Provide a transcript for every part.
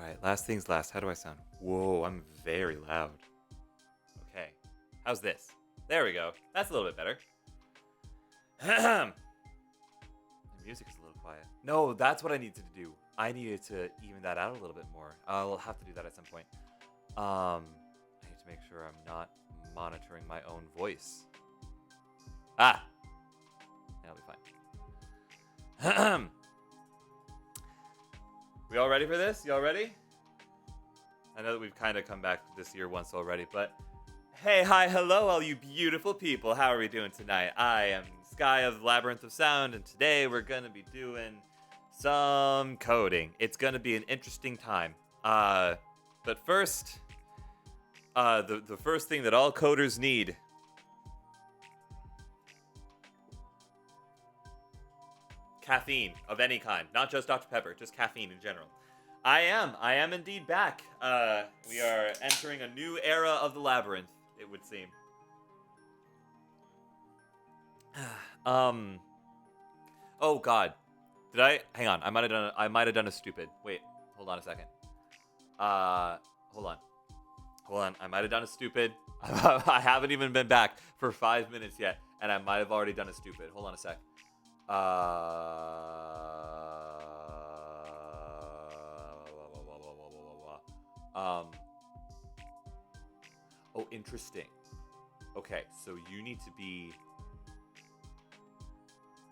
Alright, last things last. How do I sound? Whoa, I'm very loud. Okay. How's this? There we go. That's a little bit better. The music is a little quiet. No, that's what I needed to do. I needed to even that out a little bit more. I'll have to do that at some point. I need to make sure I'm not monitoring my own voice. Ah! That'll be fine. We all ready for this? Y'all ready? I know that we've kind of come back this year once already, but hey, hi, hello, all you beautiful people. How are we doing tonight? I am Sky of Labyrinth of Sound, and today we're going to be doing some coding. It's going to be an interesting time. But first, the first thing that all coders need. Caffeine of any kind, not just Dr. Pepper, just caffeine in general. I am indeed back. We are entering a new era of the labyrinth, it would seem. Oh God, did I? Hang on, I might have done a stupid. Wait, hold on a second. Hold on. I might have done a stupid. I haven't even been back for 5 minutes yet, and I might have already done a stupid. Hold on a sec. Oh, interesting. Okay, so you need to be...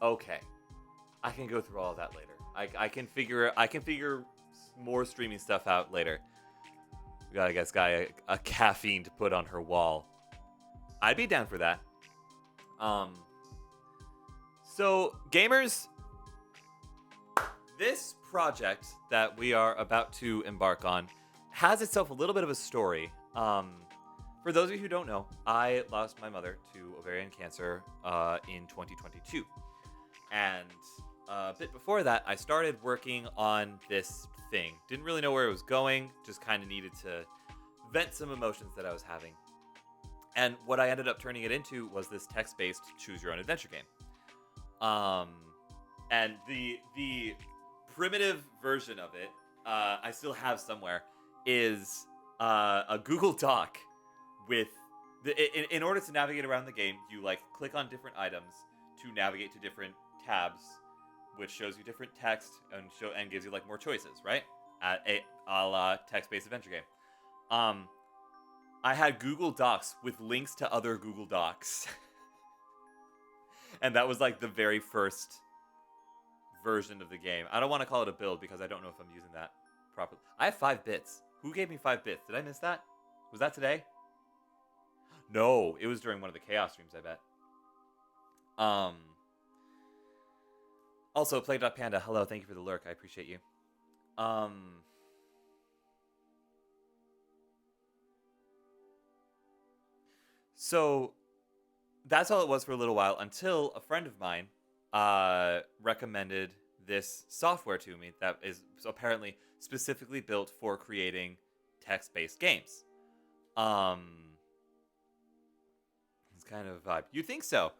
Okay. I can go through all of that later. I can figure more streaming stuff out later. We gotta get Sky a caffeine to put on her wall. I'd be down for that. So, gamers, this project that we are about to embark on has itself a little bit of a story. For those of you who don't know, I lost my mother to ovarian cancer in 2022. And a bit before that, I started working on this thing. Didn't really know where it was going, just kind of needed to vent some emotions that I was having. And what I ended up turning it into was this text-based choose-your-own-adventure game. And the primitive version of it, I still have somewhere, is a Google Doc with in order to navigate around the game, you like click on different items to navigate to different tabs, which shows you different text and gives you like more choices, right? At a la text-based adventure game. I had Google Docs with links to other Google Docs. And that was like the very first version of the game. I don't want to call it a build because I don't know if I'm using that properly. I have 5 bits. Who gave me 5 bits? Did I miss that? Was that today? No, it was during one of the Chaos streams, I bet. Also, Plague.Panda, hello, thank you for the lurk. I appreciate you. So that's all it was for a little while until a friend of mine recommended this software to me that is apparently specifically built for creating text-based games. It's kind of a vibe. You think so?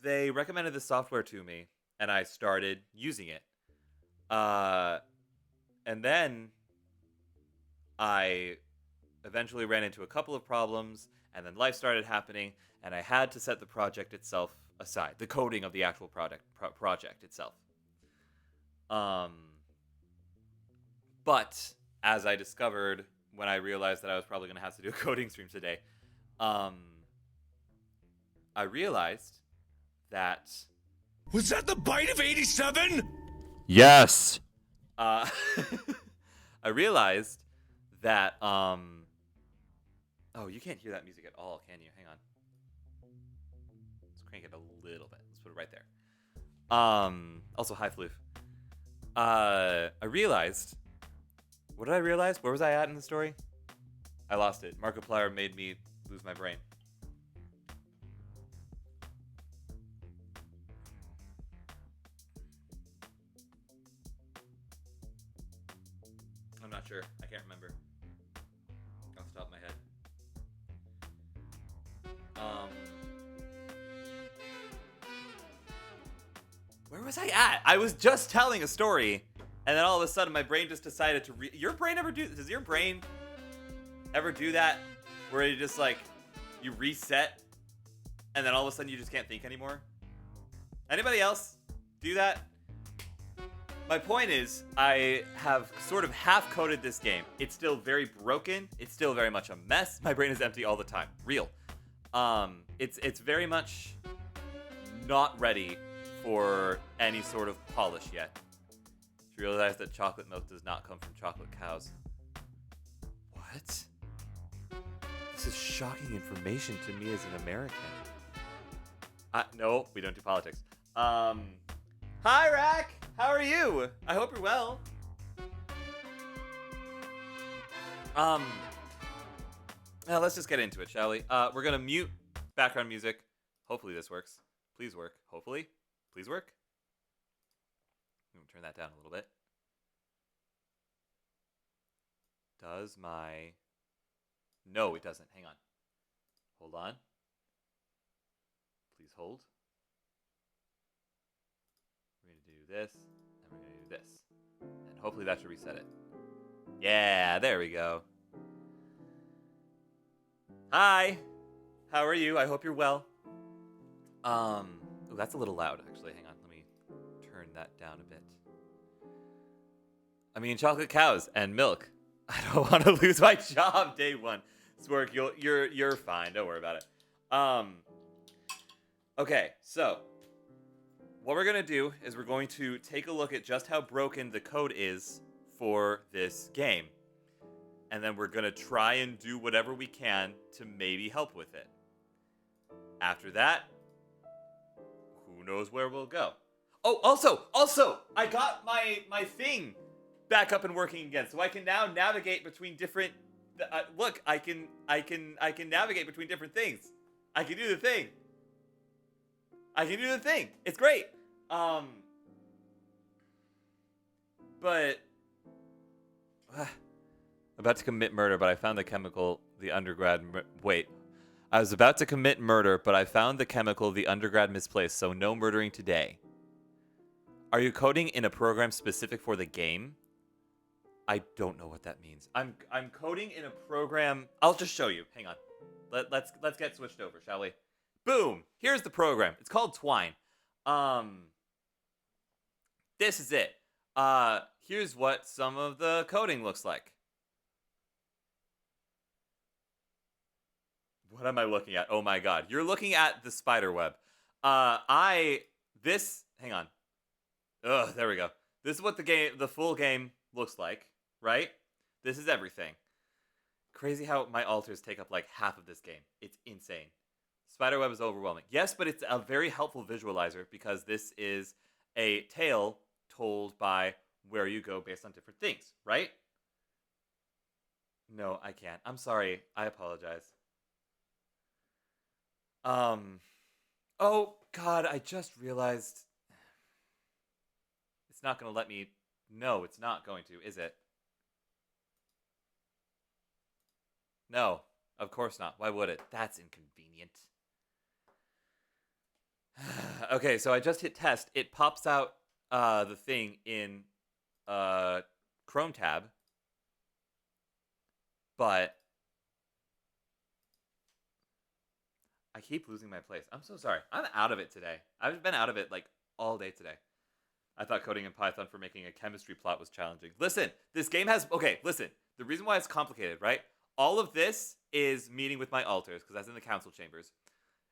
They recommended this software to me, and I started using it. And then I eventually ran into a couple of problems, and then life started happening, and I had to set the project itself aside, the coding of the actual project itself. But as I discovered when I realized that I was probably going to have to do a coding stream today, I realized that... Was that the bite of 87? Yes! I realized that, Oh, you can't hear that music at all, can you? Hang on. Let's crank it a little bit. Let's put it right there. Also, hi, Floof. I realized... What did I realize? Where was I at in the story? I lost it. Markiplier made me lose my brain. I'm not sure. I can't remember. Off the top of my head. Where was was I at? I was just telling a story, and then all of a sudden my brain just decided to your brain ever does your brain ever do that? Where you just like, you reset, and then all of a sudden you just can't think anymore? Anybody else do that? My point is, I have sort of half-coded this game. It's still very broken. It's still very much a mess. My brain is empty all the time. Real. It's very much not ready for any sort of polish yet. You realize that chocolate milk does not come from chocolate cows. What? This is shocking information to me as an American. No, we don't do politics. Hi, Rack! How are you? I hope you're well. Now let's just get into it, shall we? We're gonna mute background music. Hopefully this works. Please work. Hopefully. Please work. I'm gonna turn that down a little bit. Does my... No, it doesn't. Hang on. Hold on. Please hold. We're going to do this, and we're going to do this. And hopefully that should reset it. Yeah, there we go. Hi. How are you? I hope you're well. Oh, that's a little loud, actually. Hang on. Let me turn that down a bit. I mean, chocolate cows and milk. I don't want to lose my job day one. Swerk, you're fine. Don't worry about it. Okay, so what we're gonna do is we're going to take a look at just how broken the code is for this game, and then we're gonna try and do whatever we can to maybe help with it. After that, who knows where we'll go? Oh, also, I got my thing back up and working again, so I can now navigate between different. Look, I can navigate between different things. I can do the thing. It's great. But about to commit murder, but I found the chemical the undergrad. Wait, I was about to commit murder, but I found the chemical the undergrad misplaced. So no murdering today. Are you coding in a program specific for the game? I don't know what that means. I'm coding in a program. I'll just show you. Hang on. Let's get switched over, shall we? Boom. Here's the program. It's called Twine. This is it. Here's what some of the coding looks like. What am I looking at? Oh my god. You're looking at the spider web. Hang on. Ugh, there we go. This is what the full game looks like, right? This is everything. Crazy how my alters take up like half of this game. It's insane. Spiderweb is overwhelming. Yes, but it's a very helpful visualizer because this is a tale told by where you go based on different things, right? No, I can't. I'm sorry. I apologize. Oh god, I just realized it's not going to let me. No, it's not going to, is it? No, of course not. Why would it? That's inconvenient. Okay, so I just hit test. It pops out the thing in Chrome tab, but I keep losing my place. I'm so sorry. I'm out of it today. I've been out of it like all day today. I thought coding in Python for making a chemistry plot was challenging. Listen, this game has... Okay, listen. The reason why it's complicated, right? All of this is meeting with my alters, because that's in the council chambers.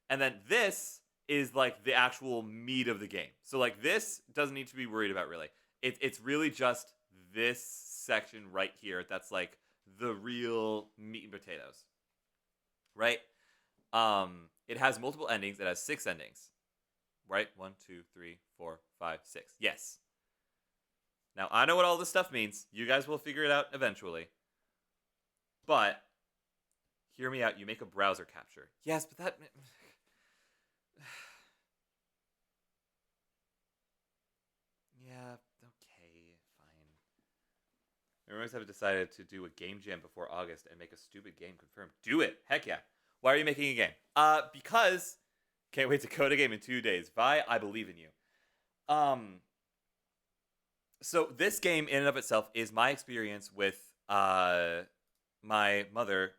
And then this is, like, the actual meat of the game. So, like, this doesn't need to be worried about, really. It's really just this section right here that's, like, the real meat and potatoes. Right? It has multiple endings. It has 6 endings. Right? 1, 2, 3, 4, 5, 6. Yes. Now, I know what all this stuff means. You guys will figure it out eventually. But, hear me out. You make a browser capture. Yes, but that... Yeah, okay, fine. Everyone's have decided to do a game jam before August and make a stupid game confirmed. Do it! Heck yeah. Why are you making a game? Because... Can't wait to code a game in 2 days. Vi, I believe in you. So this game in and of itself is my experience with my mother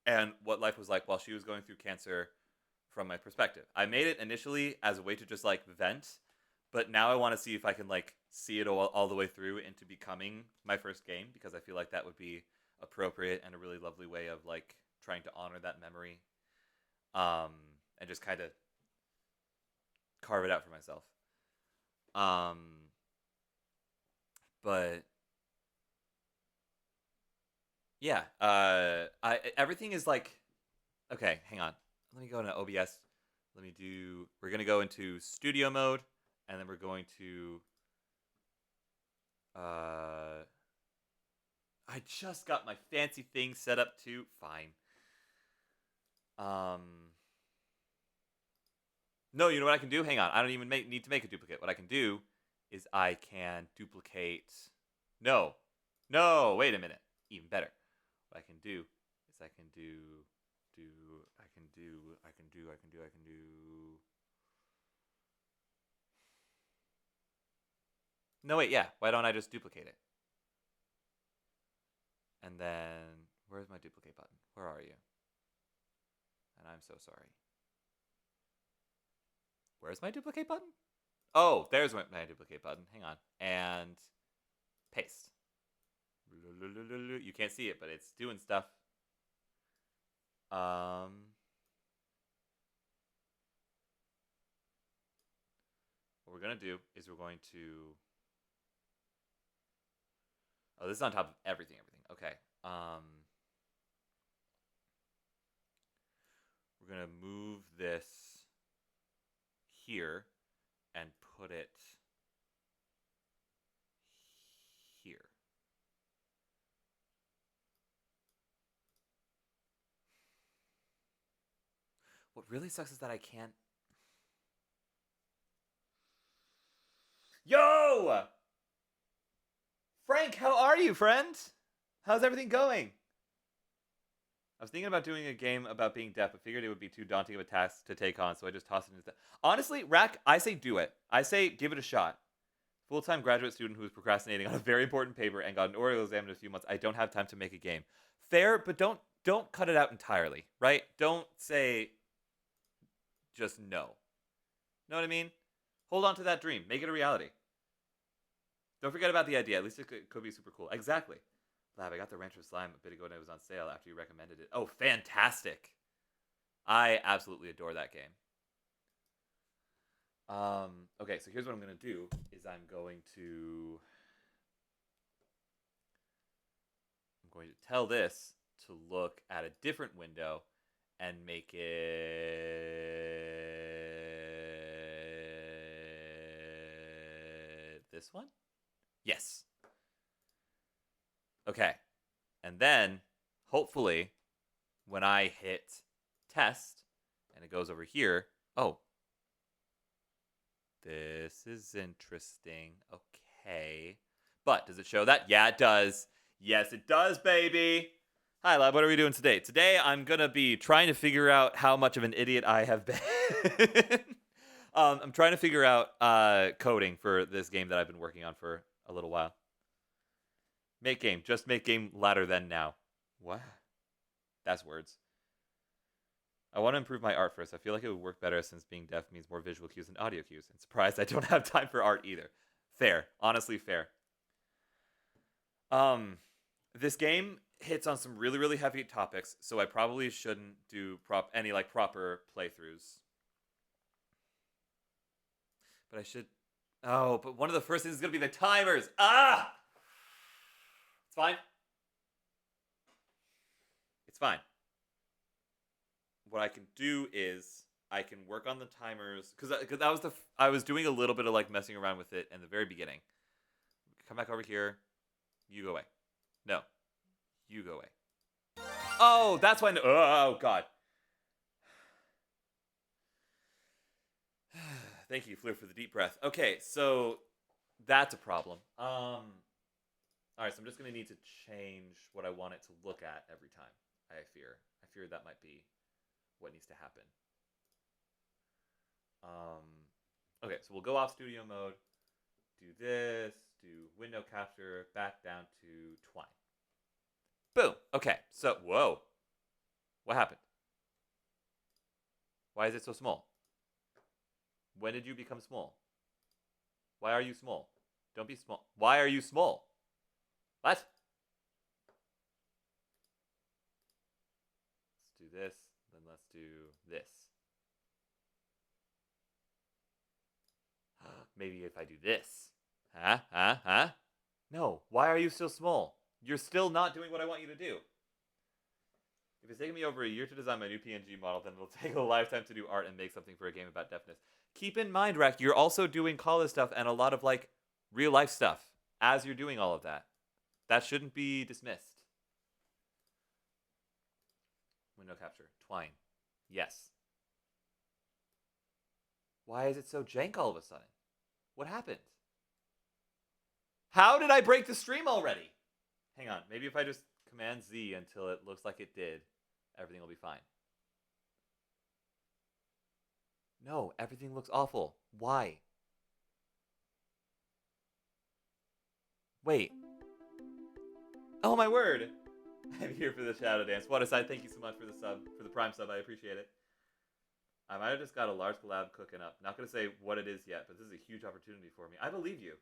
and what life was like while she was going through cancer from my perspective. I made it initially as a way to just like vent, but now I want to see if I can like see it all the way through into becoming my first game, because I feel like that would be appropriate and a really lovely way of like trying to honor that memory, and just kind of carve it out for myself. Um, but yeah, everything is like, okay, hang on. Let me go into OBS. We're going to go into studio mode, and then we're going to, I just got my fancy thing set up too. Fine. No, you know what I can do? Hang on. I don't even need to make a duplicate. What I can do is I can duplicate. No. No, wait a minute. Even better. What I can do is I can do. No, wait, yeah. Why don't I just duplicate it? And then, where's my duplicate button? Where are you? And I'm so sorry. Where's my duplicate button? Oh, there's my duplicate button. Hang on. And paste. You can't see it, but it's doing stuff. What we're going to do is we're going to... Oh, this is on top of everything. Okay. We're going to move this here and put it here. What really sucks is that I can't... Yo! Frank, how are you, friend? How's everything going? I was thinking about doing a game about being deaf, but figured it would be too daunting of a task to take on, so I just tossed it into... Honestly, Rack, I say do it. I say give it a shot. Full-time graduate student who is procrastinating on a very important paper and got an oral exam in a few months. I don't have time to make a game. Fair, but don't cut it out entirely, right? Don't say just no. Know what I mean? Hold on to that dream. Make it a reality. Don't forget about the idea. At least it could be super cool. Exactly. Lab, I got the Rancher Slime a bit ago and it was on sale after you recommended it. Oh, fantastic. I absolutely adore that game. Okay, so here's what I'm going to do is I'm going to tell this to look at a different window and make it this one? Yes. Okay. And then, hopefully, when I hit test and it goes over here, oh, this is interesting. Okay. But does it show that? Yeah, it does. Yes, it does, baby. Hi, Lab. What are we doing today? Today, I'm going to be trying to figure out how much of an idiot I have been. I'm trying to figure out coding for this game that I've been working on for a little while. Make game. Just make game latter than now. What? That's words. I want to improve my art first. I feel like it would work better since being deaf means more visual cues than audio cues. And surprised I don't have time for art either. Fair. Honestly, fair. This game hits on some really, really heavy topics, so I probably shouldn't do any proper playthroughs. But I should... Oh, but one of the first things is going to be the timers. Ah! It's fine. It's fine. What I can do is I can work on the timers because that was I was doing a little bit of like messing around with it in the very beginning. Come back over here. You go away. No, you go away. Oh, that's why. Oh God. Thank you, Fleur, for the deep breath. Okay, so that's a problem. All right, so I'm just gonna need to change what I want it to look at every time. I fear that might be what needs to happen. Okay, so we'll go off studio mode, do this, do window capture, back down to twine. Boom. Okay, so, whoa. What happened? Why is it so small? When did you become small? Why are you small? Don't be small. Why are you small? What? Let's do this, then let's do this. Maybe if I do this. Huh? No, why are you so small? You're still not doing what I want you to do. If it's taking me over a year to design my new PNG model, then it'll take a lifetime to do art and make something for a game about deafness. Keep in mind, Rack, you're also doing college stuff and a lot of, like, real life stuff as you're doing all of that. That shouldn't be dismissed. Window capture. Twine. Yes. Why is it so jank all of a sudden? What happened? How did I break the stream already? Hang on. Maybe if I just Command Z until it looks like it did, everything will be fine. No, everything looks awful. Why? Wait. Oh my word! I'm here for the shadow dance. What a side. Thank you so much for the sub, for the prime sub. I appreciate it. I might have just got a large collab cooking up. Not going to say what it is yet, but this is a huge opportunity for me. I believe you.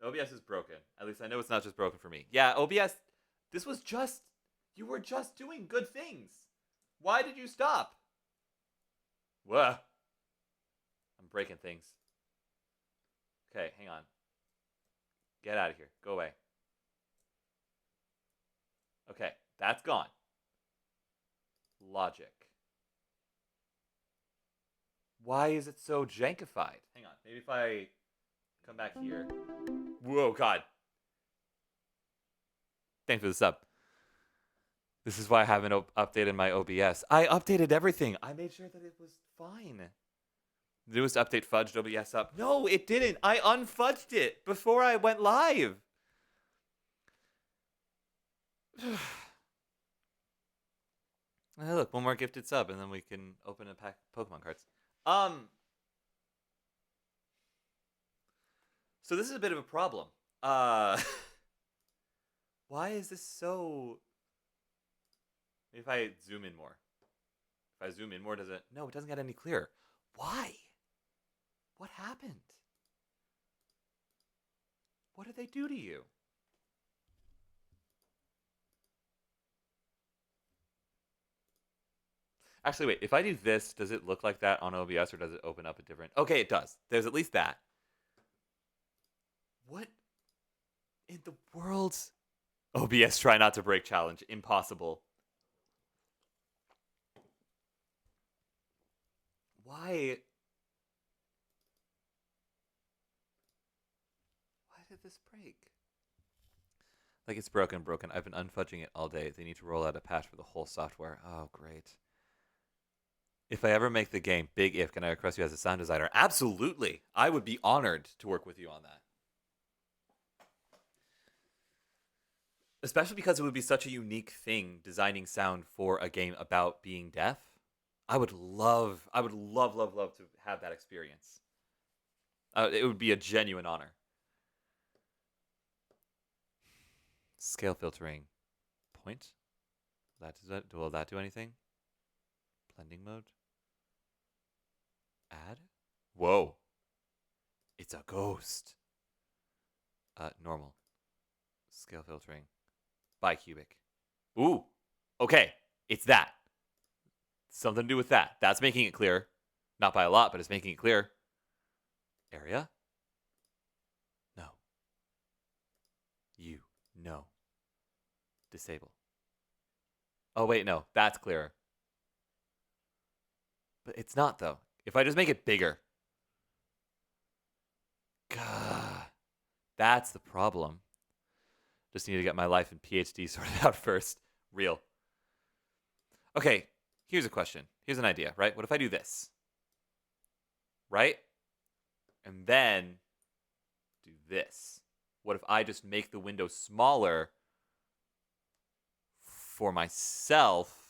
OBS is broken. At least I know it's not just broken for me. Yeah, OBS, this was just... You were just doing good things. Why did you stop? Whoa. I'm breaking things. Okay, hang on. Get out of here. Go away. Okay, that's gone. Logic. Why is it so jankified? Hang on. Maybe if I come back here. Whoa, God. Thanks for the sub. This is why I haven't updated my OBS. I updated everything. I made sure that it was fine. The newest update fudged OBS up. No, it didn't. I unfudged it before I went live. Hey, look, one more gifted sub, and then we can open a pack of Pokemon cards. So this is a bit of a problem. Why is this so... If I zoom in more. If I zoom in more, does it... No, it doesn't get any clearer. Why? What happened? What did they do to you? Actually, wait. If I do this, does it look like that on OBS, or does it open up a different... Okay, it does. There's at least that. What in the world? OBS try not to break challenge. Impossible. Why? Why did this break? Like, it's broken. I've been unfudging it all day. They need to roll out a patch for the whole software. Oh, great. If I ever make the game, big if, can I request you as a sound designer? Absolutely. I would be honored to work with you on that. Especially because it would be such a unique thing, designing sound for a game about being deaf. I would love to have that experience. It would be a genuine honor. Scale filtering. Point? Will that do anything? Blending mode? Add? Whoa. It's a ghost. Normal. Scale filtering. Bicubic. Ooh. Okay. It's that. Something to do with that. That's making it clear. Not by a lot, but it's making it clear. Area? No. You. No. Disable. Oh, wait, no. That's clearer. But it's not, though. If I just make it bigger. God. That's the problem. Just need to get my life and PhD sorted out first. Real. Okay, here's a question. Here's an idea, right? What if I do this? Right? And then do this. What if I just make the window smaller for myself?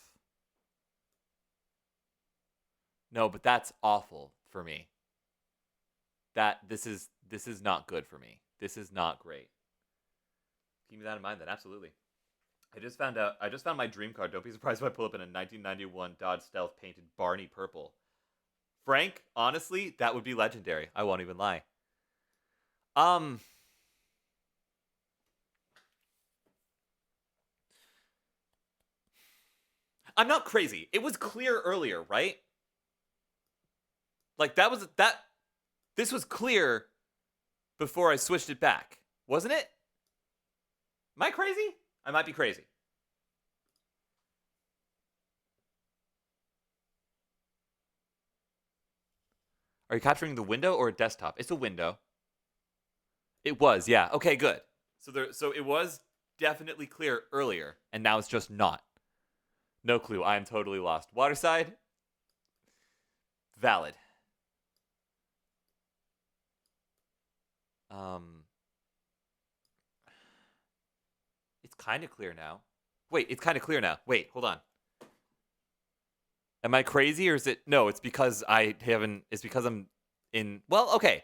No, but that's awful for me. this is not good for me. This is not great. Keep that in mind then, absolutely. I just found my dream card. Don't be surprised if I pull up in a 1991 Dodge Stealth painted Barney purple. Frank, honestly, that would be legendary. I won't even lie. I'm not crazy. It was clear earlier, right? Like this was clear before I switched it back. Wasn't it? Am I crazy? I might be crazy. Are you capturing the window or a desktop? It's a window. It was, yeah. Okay, good. So it was definitely clear earlier, and now it's just not. No clue. I am totally lost. Waterside? Valid. It's kind of clear now. Wait, it's kind of clear now. Wait, hold on. Am I crazy or is it? No, it's because it's because I'm in. Well, okay.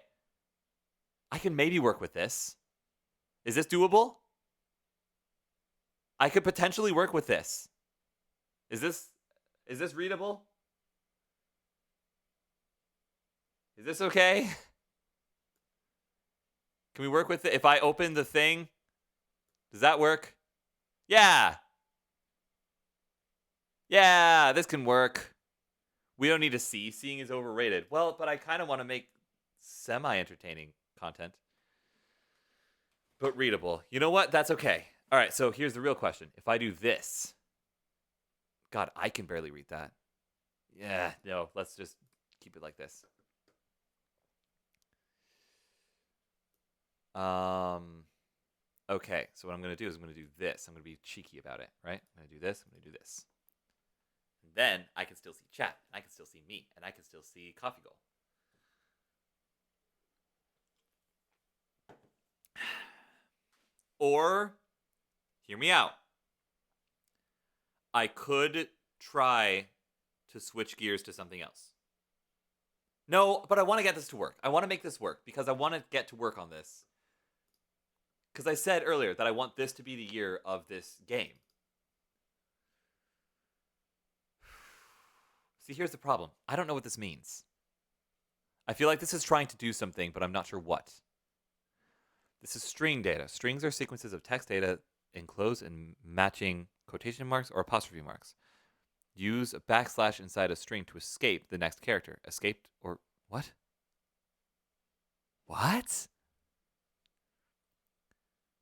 I can maybe work with this. Is this doable? I could potentially work with this. Is this readable? Is this okay? Can we work with it? If I open the thing, does that work? Yeah. Yeah, this can work. We don't need to see. Seeing is overrated. Well, but I kind of want to make semi-entertaining content. But readable. You know what? That's okay. All right, so here's the real question. If I do this... God, I can barely read that. Yeah, no, let's just keep it like this. Okay, so what I'm going to do is I'm going to do this. I'm going to be cheeky about it, right? I'm going to do this. I'm going to do this. And then I can still see chat. And I can still see me. And I can still see Coffee Goal. Or, hear me out. I could try to switch gears to something else. No, but I want to get this to work. I want to make this work because I want to get to work on this. Because I said earlier that I want this to be the year of this game. See, here's the problem. I don't know what this means. I feel like this is trying to do something, but I'm not sure what. This is string data. Strings are sequences of text data enclosed and matching quotation marks or apostrophe marks. Use a backslash inside a string to escape the next character. Escaped or what? What?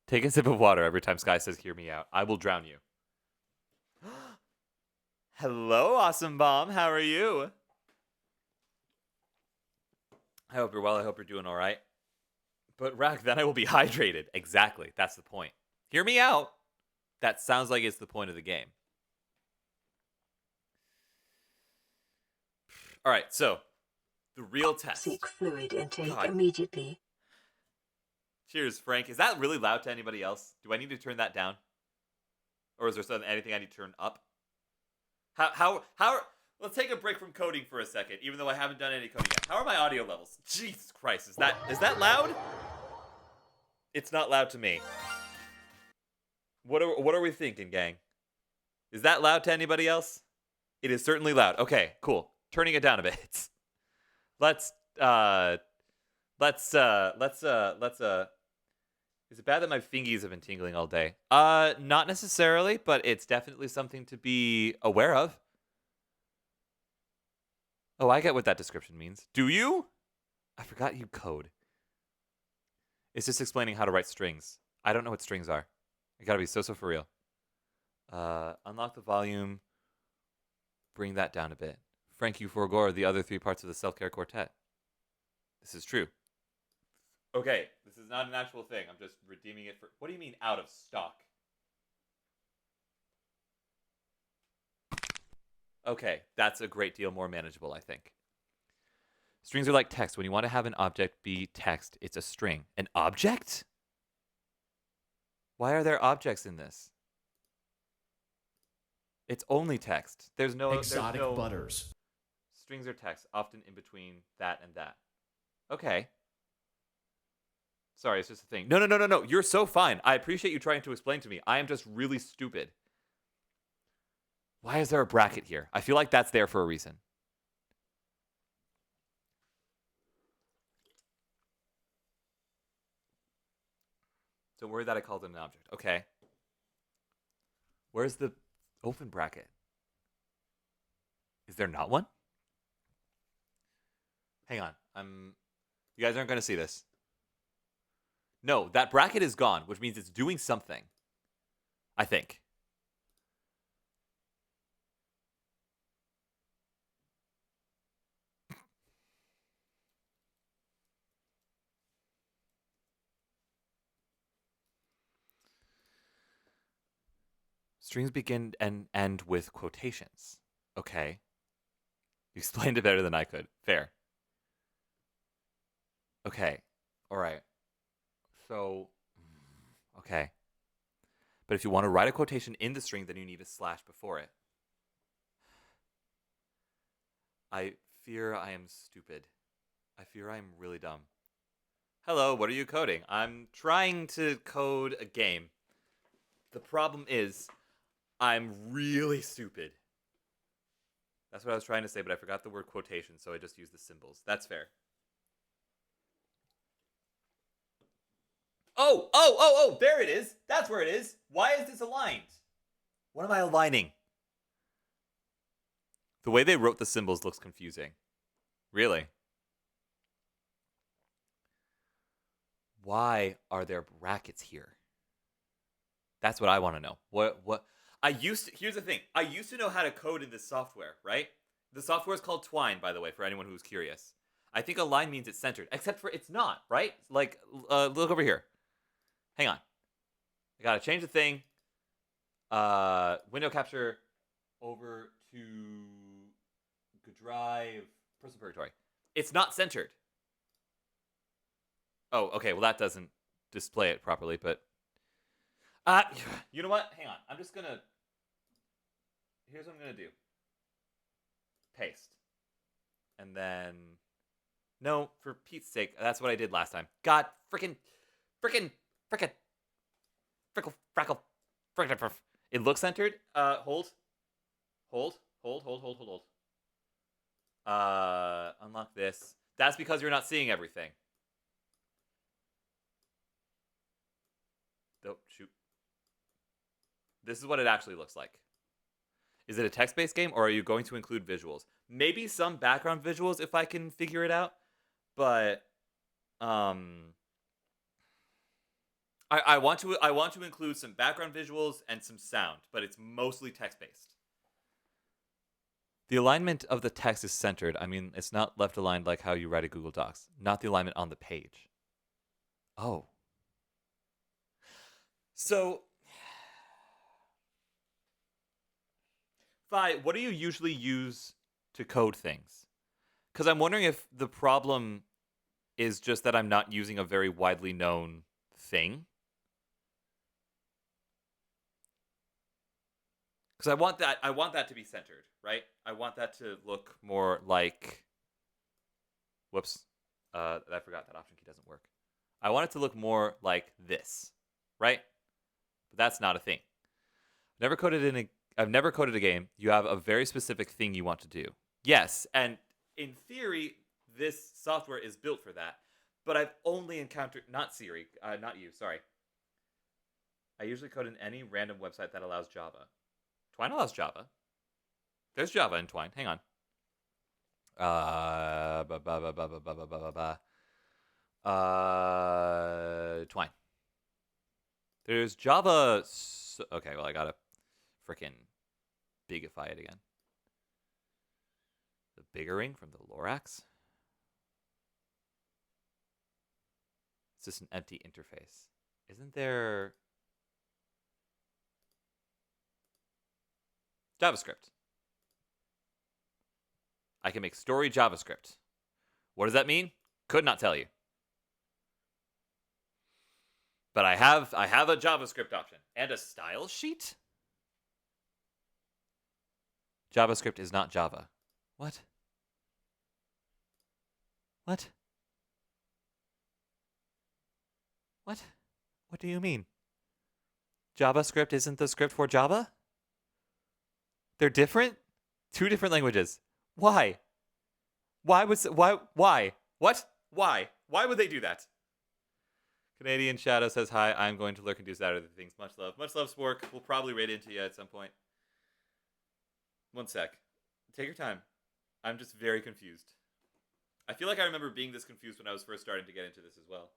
Take a sip of water every time Sky says, hear me out. I will drown you. Hello, Awesome Bomb. How are you? I hope you're well. I hope you're doing all right. But, Rack, then I will be hydrated. Exactly. That's the point. Hear me out. That sounds like it's the point of the game. All right, so the real test. Seek fluid intake immediately. Cheers, Frank. Is that really loud to anybody else? Do I need to turn that down? Or is there anything I need to turn up? How let's take a break from coding for a second, even though I haven't done any coding yet. How are my audio levels? Jesus Christ, is that loud? It's not loud to me. What are we thinking, gang? Is that loud to anybody else? It is certainly loud. Okay, cool. Turning it down a bit. Let's is it bad that my fingies have been tingling all day? Not necessarily, but it's definitely something to be aware of. Oh, I get what that description means. Do you? I forgot you code. It's just explaining how to write strings. I don't know what strings are. I gotta be so for real. Unlock the volume. Bring that down a bit. Frank, you forego the other three parts of the self-care quartet. This is true. Okay, this is not an actual thing. I'm just redeeming it for... What do you mean out of stock? Okay, that's a great deal more manageable, I think. Strings are like text. When you want to have an object be text, it's a string. An object? Why are there objects in this? It's only text. There's no... Exotic there's no... butters. Strings are text, often in between that and that. Okay. Sorry, it's just a thing. No. You're so fine. I appreciate you trying to explain to me. I am just really stupid. Why is there a bracket here? I feel like that's there for a reason. Don't worry that I called it an object. Okay. Where's the open bracket? Is there not one? Hang on. You guys aren't going to see this. No, that bracket is gone, which means it's doing something. I think. Strings begin and end with quotations. Okay. You explained it better than I could. Fair. Okay. All right. So, okay. But if you want to write a quotation in the string, then you need a slash before it. I fear I am stupid. I fear I am really dumb. Hello, what are you coding? I'm trying to code a game. The problem is, I'm really stupid. That's what I was trying to say, but I forgot the word quotation, so I just used the symbols. That's fair. Oh, there it is. That's where it is. Why is this aligned? What am I aligning? The way they wrote the symbols looks confusing. Really? Why are there brackets here? That's what I want to know. What here's the thing. I used to know how to code in this software, right? The software is called Twine, by the way, for anyone who's curious. I think align means it's centered, except for it's not, right? Like, look over here. Hang on. I gotta change the thing. Window capture over to drive person purgatory. It's not centered. Oh, okay. Well, that doesn't display it properly, but you know what? Hang on. I'm just gonna. Here's what I'm gonna do. Paste, and then no, for Pete's sake, that's what I did last time. God, frickin'. It looks centered. Hold. Unlock this. That's because you're not seeing everything. Oh, shoot. This is what it actually looks like. Is it a text-based game, or are you going to include visuals? Maybe some background visuals if I can figure it out. But I want to include some background visuals and some sound, but it's mostly text-based. The alignment of the text is centered. I mean, it's not left aligned like how you write a Google Docs. Not the alignment on the page. Oh. So, Fi, what do you usually use to code things? Because I'm wondering if the problem is just that I'm not using a very widely known thing. Because I want that to be centered, right? I want that to look more like. Whoops, I forgot that option key doesn't work. I want it to look more like this, right? But that's not a thing. I've never coded a game. You have a very specific thing you want to do. Yes, and in theory, this software is built for that. But I've only encountered not you. Sorry. I usually code in any random website that allows Java. Twine allows Java. There's Java in Twine. Hang on. Twine. There's Java. Okay, well, I gotta frickin' bigify it again. The biggering from the Lorax. It's just an empty interface. Isn't there JavaScript? I can make story JavaScript. What does that mean? Could not tell you. But I have a JavaScript option and a style sheet. JavaScript is not Java. What? What? What? What do you mean? JavaScript isn't the script for Java? They're different? Two different languages. Why? Why? What? Why? Why would they do that? Canadian Shadow says hi. I'm going to lurk and do Saturday things. Much love. Much love, Spork. We'll probably raid into you at some point. One sec. Take your time. I'm just very confused. I feel like I remember being this confused when I was first starting to get into this as well.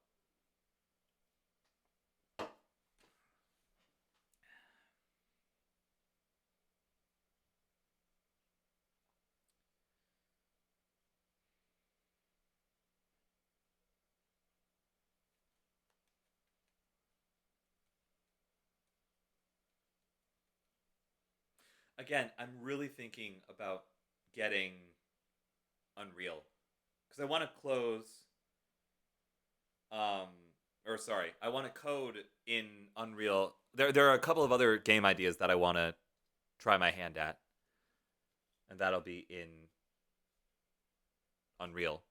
Again, I'm really thinking about getting Unreal because I want to close. Or sorry, I want to code in Unreal. There are a couple of other game ideas that I want to try my hand at, and that'll be in Unreal.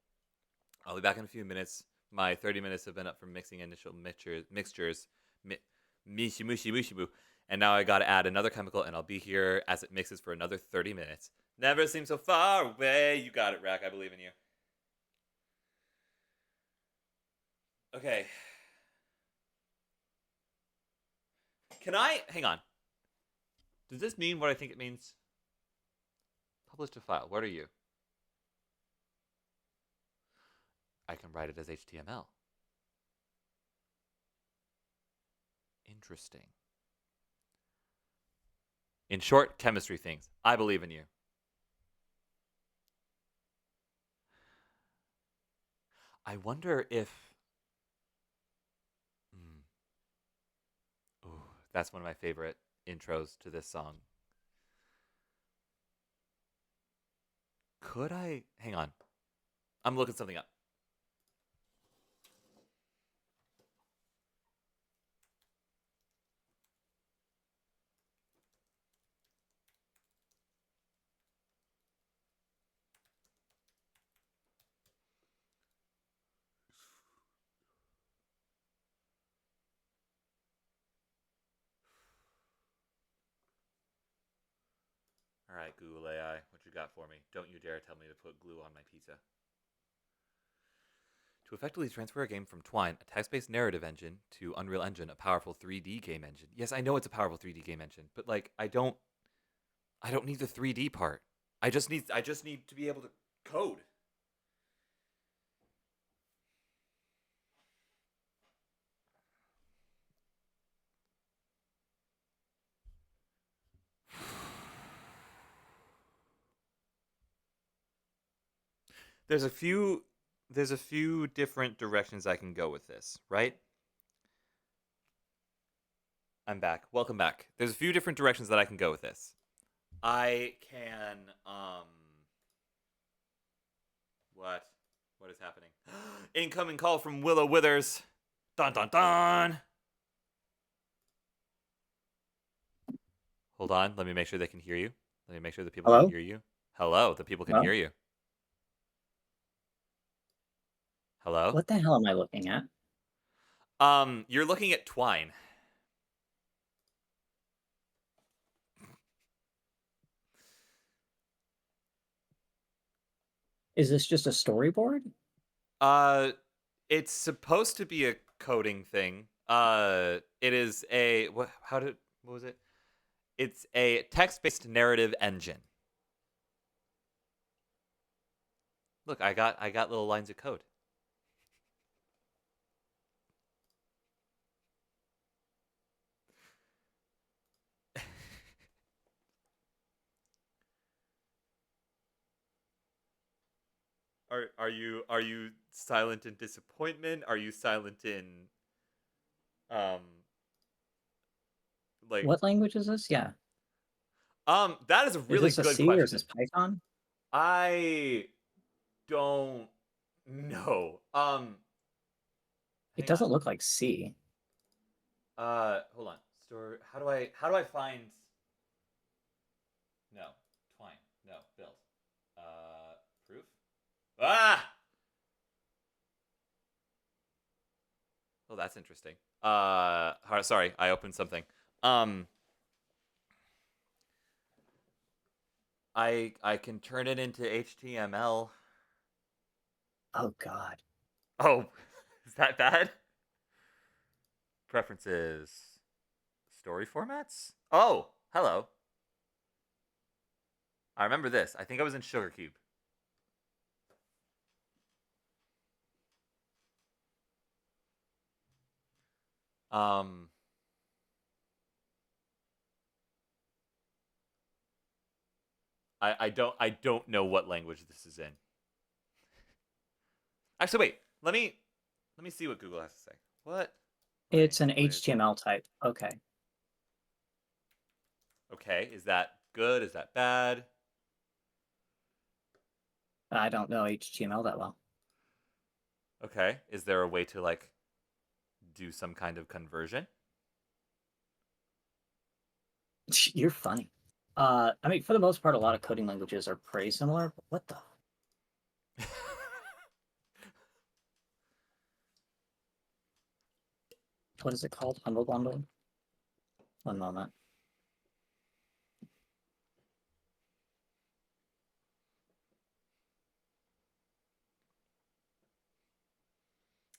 I'll be back in a few minutes. My 30 minutes have been up from mixing initial mixtures, mishimu, and now I gotta add another chemical, and I'll be here as it mixes for another 30 minutes. Never seems so far away. You got it, Rack. I believe in you. Okay. Can I hang on? Does this mean what I think it means? Publish to file. What are you? I can write it as HTML. Interesting. In short, chemistry things. I believe in you. I wonder if... Ooh, that's one of my favorite intros to this song. Could I... Hang on. I'm looking something up. All right, Google AI, what you got for me? Don't you dare tell me to put glue on my pizza. To effectively transfer a game from Twine, a text-based narrative engine, to Unreal Engine, a powerful 3D game engine. Yes, I know it's a powerful 3D game engine, but like I don't need the 3D part. I just need to be able to code. There's a few different directions I can go with this, right? I'm back. Welcome back. There's a few different directions that I can go with this. I can what? What is happening? Incoming call from Willow Withers. Dun dun dun. Hold on. Let me make sure they can hear you. Let me make sure the people Hello? can hear you. Hello. The people can Hello? hear you. Hello. What the hell am I looking at? You're looking at Twine. Is this just a storyboard? It's supposed to be a coding thing. It is a what was it? It's a text-based narrative engine. Look, I got little lines of code. Are you silent in disappointment? Are you silent in like What language is this? Yeah. that is a really Is this a good C question. or is this Python? I don't know. It doesn't look like C. Hold on. Store. How do I find? No, Twine. No, build. Proof. Ah. Oh, that's interesting. Sorry, I opened something. I can turn it into HTML. Oh God. Oh, is that bad? Preferences. Story formats? Oh, hello. I remember this. I think I was in SugarCube. Um, I don't know what language this is in. Actually, wait. Let me see what Google has to say. What It's an language? HTML type. Okay. Okay, is that good? Is that bad? I don't know HTML that well. Okay, is there a way to like do some kind of conversion? You're funny. I mean, for the most part, a lot of coding languages are pretty similar. But what the? What is it called? Humble bundle. One moment.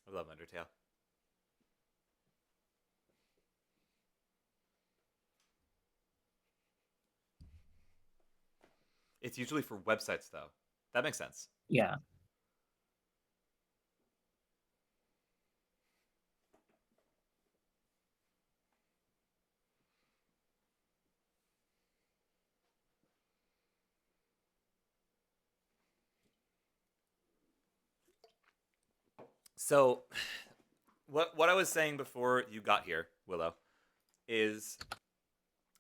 I love Undertale. It's usually for websites though. That makes sense. Yeah. So, what I was saying before you got here, Willow, is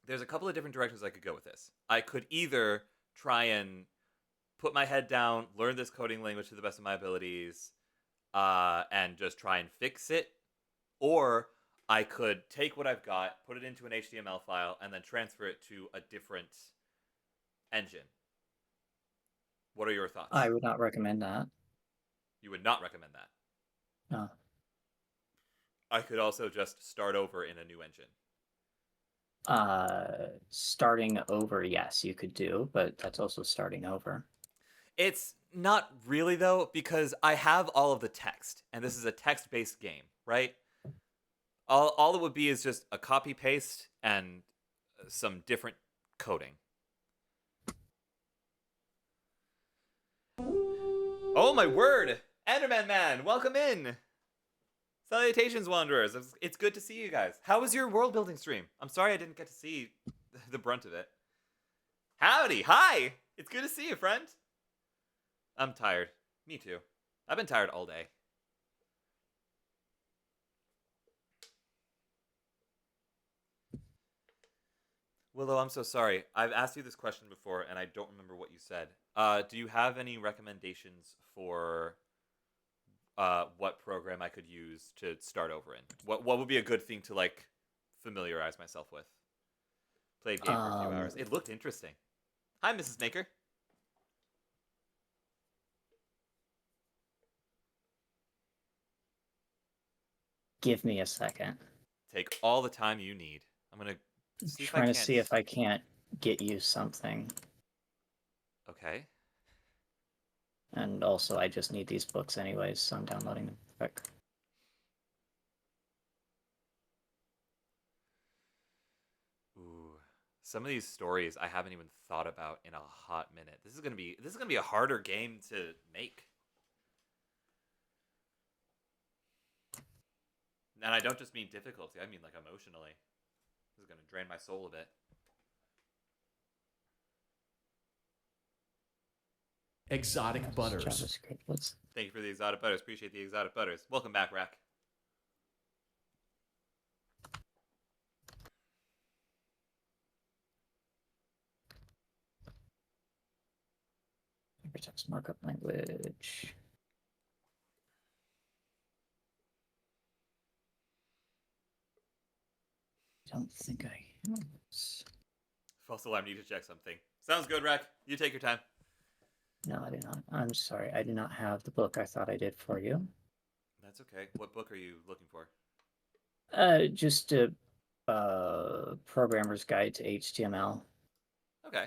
there's a couple of different directions I could go with this. I could either try and put my head down, learn this coding language to the best of my abilities, and just try and fix it, or I could take what I've got, put it into an HTML file, and then transfer it to a different engine. What are your thoughts? I would not recommend that. You would not recommend that. No. I could also just start over in a new engine. Starting over, yes, you could do, but that's also starting over. It's not really though, because I have all of the text, and this is a text-based game, right? All it would be is just a copy paste and some different coding. Oh my word! Enderman Man, welcome in! Salutations, Wanderers. It's good to see you guys. How was your world building stream? I'm sorry I didn't get to see the brunt of it. Howdy! Hi! It's good to see you, friend. I'm tired. Me too. I've been tired all day. Willow, I'm so sorry. I've asked you this question before, and I don't remember what you said. Do you have any recommendations for what program I could use to start over in? What would be a good thing to like familiarize myself with? Played game for a few hours. It looked interesting. Hi, Mrs. Maker. Give me a second. Take all the time you need. I'm gonna see if I Trying to can't. see if I can't get you something. Okay. And also, I just need these books anyways, so I'm downloading them quick. Ooh, some of these stories I haven't even thought about in a hot minute. This is gonna be a harder game to make. And I don't just mean difficulty, I mean like emotionally. This is gonna drain my soul a bit. Exotic butters. JavaScript. Let's Thank you for the exotic butters. Appreciate the exotic butters. Welcome back, Rack. hypertext markup language. I don't think I have this. False alarm, need to check something. Sounds good, Rack. You take your time. No, I do not. I'm sorry. I do not have the book I thought I did for you. That's okay. What book are you looking for? Just a programmer's guide to HTML. Okay.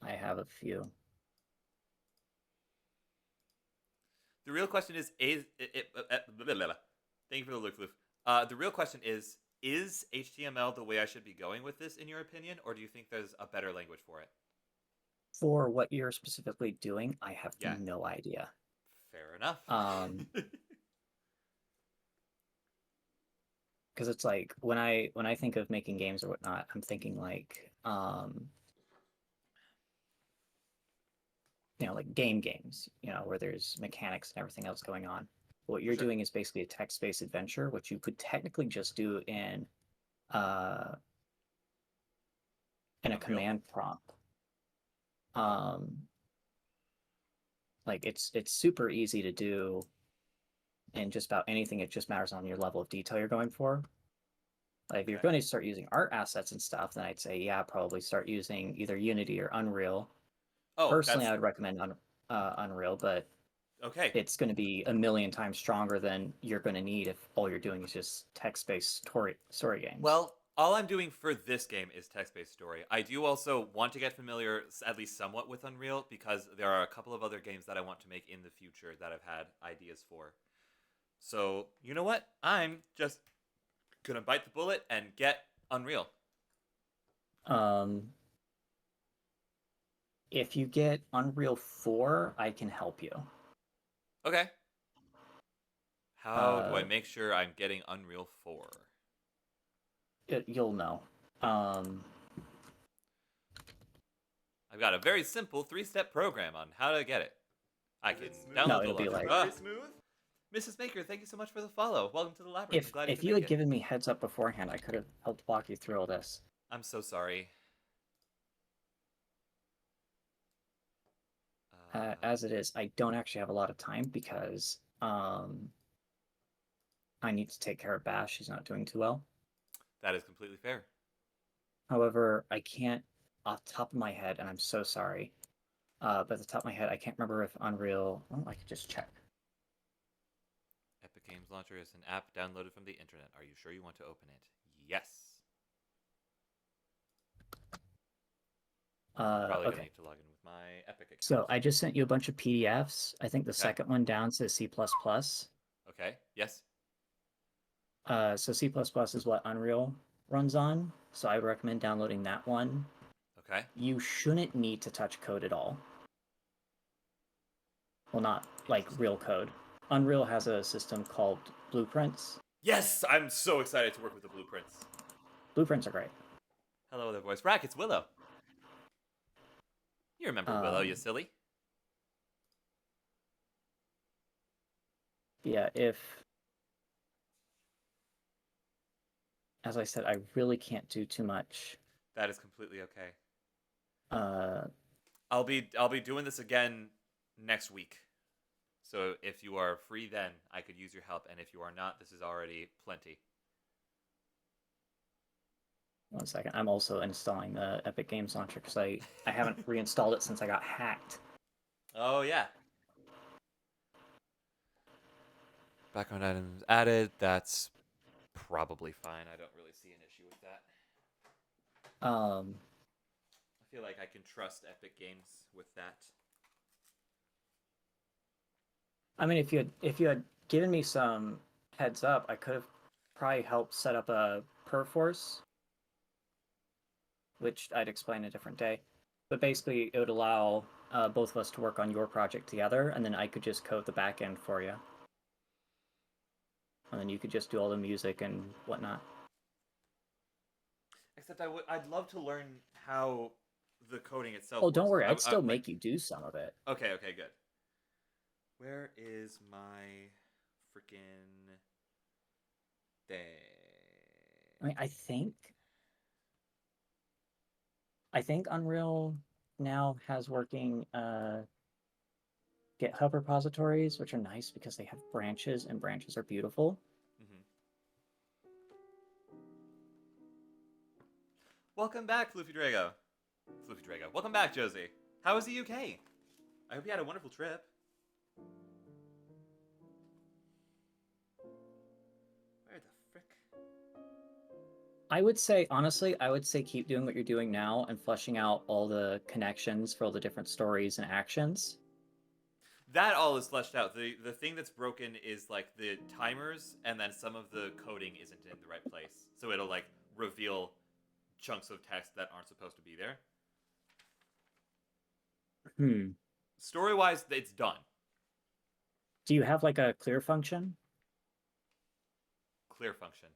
I have a few. The real question is blah, blah, blah. Thank you for the look, Floof. The real question is HTML the way I should be going with this, in your opinion, or do you think there's a better language for it? For what you're specifically doing, I have Yeah. no idea. Fair enough. Because it's like when I think of making games or whatnot, I'm thinking like like games, where there's mechanics and everything else going on. What you're Sure. doing is basically a text-based adventure, which you could technically just do in a Unreal? command prompt. Like it's super easy to do in just about anything. It just matters on your level of detail you're going for. Like if you're Okay. going to start using art assets and stuff, then I'd say, yeah, probably start using either Unity or Unreal. Oh, Personally, I would recommend Unreal, but okay. it's going to be a million times stronger than you're going to need if all you're doing is just text-based story games. Well, all I'm doing for this game is text-based story. I do also want to get familiar, at least somewhat, with Unreal, because there are a couple of other games that I want to make in the future that I've had ideas for. So, you know what? I'm just gonna bite the bullet and get Unreal. If you get Unreal 4, I can help you. Okay. How do I make sure I'm getting Unreal 4? You'll know. I've got a very simple 3-step program on how to get it. I can download No, the it'll be launcher. like Smooth. Mrs. Maker, thank you so much for the follow. Welcome to the labyrinth. I'm glad if you you could had make it. given me heads up beforehand, I could have helped walk you through all this. I'm so sorry. As it is, I don't actually have a lot of time because I need to take care of Bash. She's not doing too well. That is completely fair. However, I can't, off the top of my head, and I'm so sorry, but at the top of my head, I can't remember if Unreal. Oh, I could just check. Epic Games Launcher is an app downloaded from the internet. Are you sure you want to open it? Yes. Probably Okay. gonna need to log in with my Epic account. So I just sent you a bunch of PDFs. I think the second one down says C++. Okay. Yes. So C++ is what Unreal runs on. So I would recommend downloading that one. Okay. You shouldn't need to touch code at all. Well, not like real code. Unreal has a system called Blueprints. Yes, I'm so excited to work with the blueprints. Blueprints are great. Hello there, voice. Rack, it's Willow. You remember Willow, you silly. Yeah, as I said, I really can't do too much. That is completely okay. I'll be doing this again next week. So if you are free then, I could use your help, and if you are not, this is already plenty. 1 second. I'm also installing the Epic Games Launcher because I haven't reinstalled it since I got hacked. Oh, yeah. Background items added. That's probably fine. I don't really see an issue with that. I feel like I can trust Epic Games with that. I mean, if you had given me some heads up, I could have probably helped set up a Perforce, which I'd explain a different day. But basically, it would allow both of us to work on your project together, and then I could just code the back end for you. And then you could just do all the music and whatnot. Except I'd love to learn how the coding itself Oh, works. don't worry. I'd still make you do some of it. Okay, good. Where is my freaking thing? I mean, I think Unreal now has working GitHub repositories, which are nice because they have branches, and branches are beautiful. Welcome back, Floofy Drago. Welcome back, Josie. How was the UK? I hope you had a wonderful trip. I would say, honestly, keep doing what you're doing now and fleshing out all the connections for all the different stories and actions. That all is fleshed out. The thing that's broken is like the timers, and then some of the coding isn't in the right place, so it'll like reveal chunks of text that aren't supposed to be there. Hmm. Story wise, it's done. Do you have like a clear function? Clear function.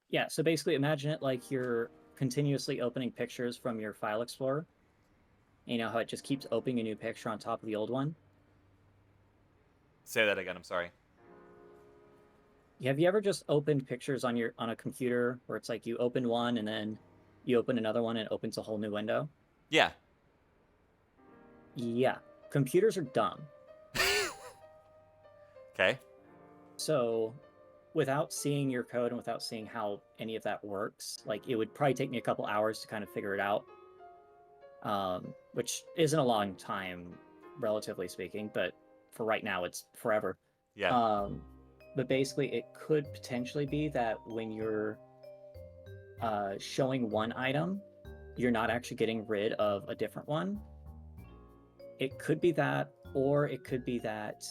Yeah, so basically imagine it like you're continuously opening pictures from your file explorer. You know how it just keeps opening a new picture on top of the old one? Say that again. I'm sorry. Have you ever just opened pictures on a computer where it's like you open one and then you open another one and it opens a whole new window? Yeah. Yeah, computers are dumb. Okay. So without seeing your code and without seeing how any of that works, like it would probably take me a couple hours to kind of figure it out. Which isn't a long time, relatively speaking, but for right now, it's forever. Yeah. But basically, it could potentially be that when you're showing one item, you're not actually getting rid of a different one. It could be that, or it could be that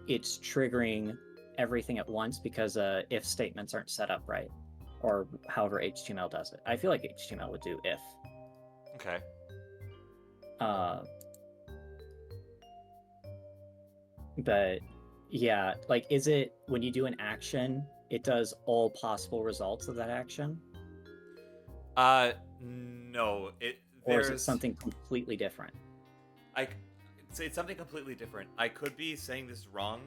it's triggering everything at once because if statements aren't set up right, or however HTML does it. I feel like HTML would do if. Okay. But yeah, like, is it when you do an action, it does all possible results of that action? No. Or is it something completely different? It's something completely different. I could be saying this wrong.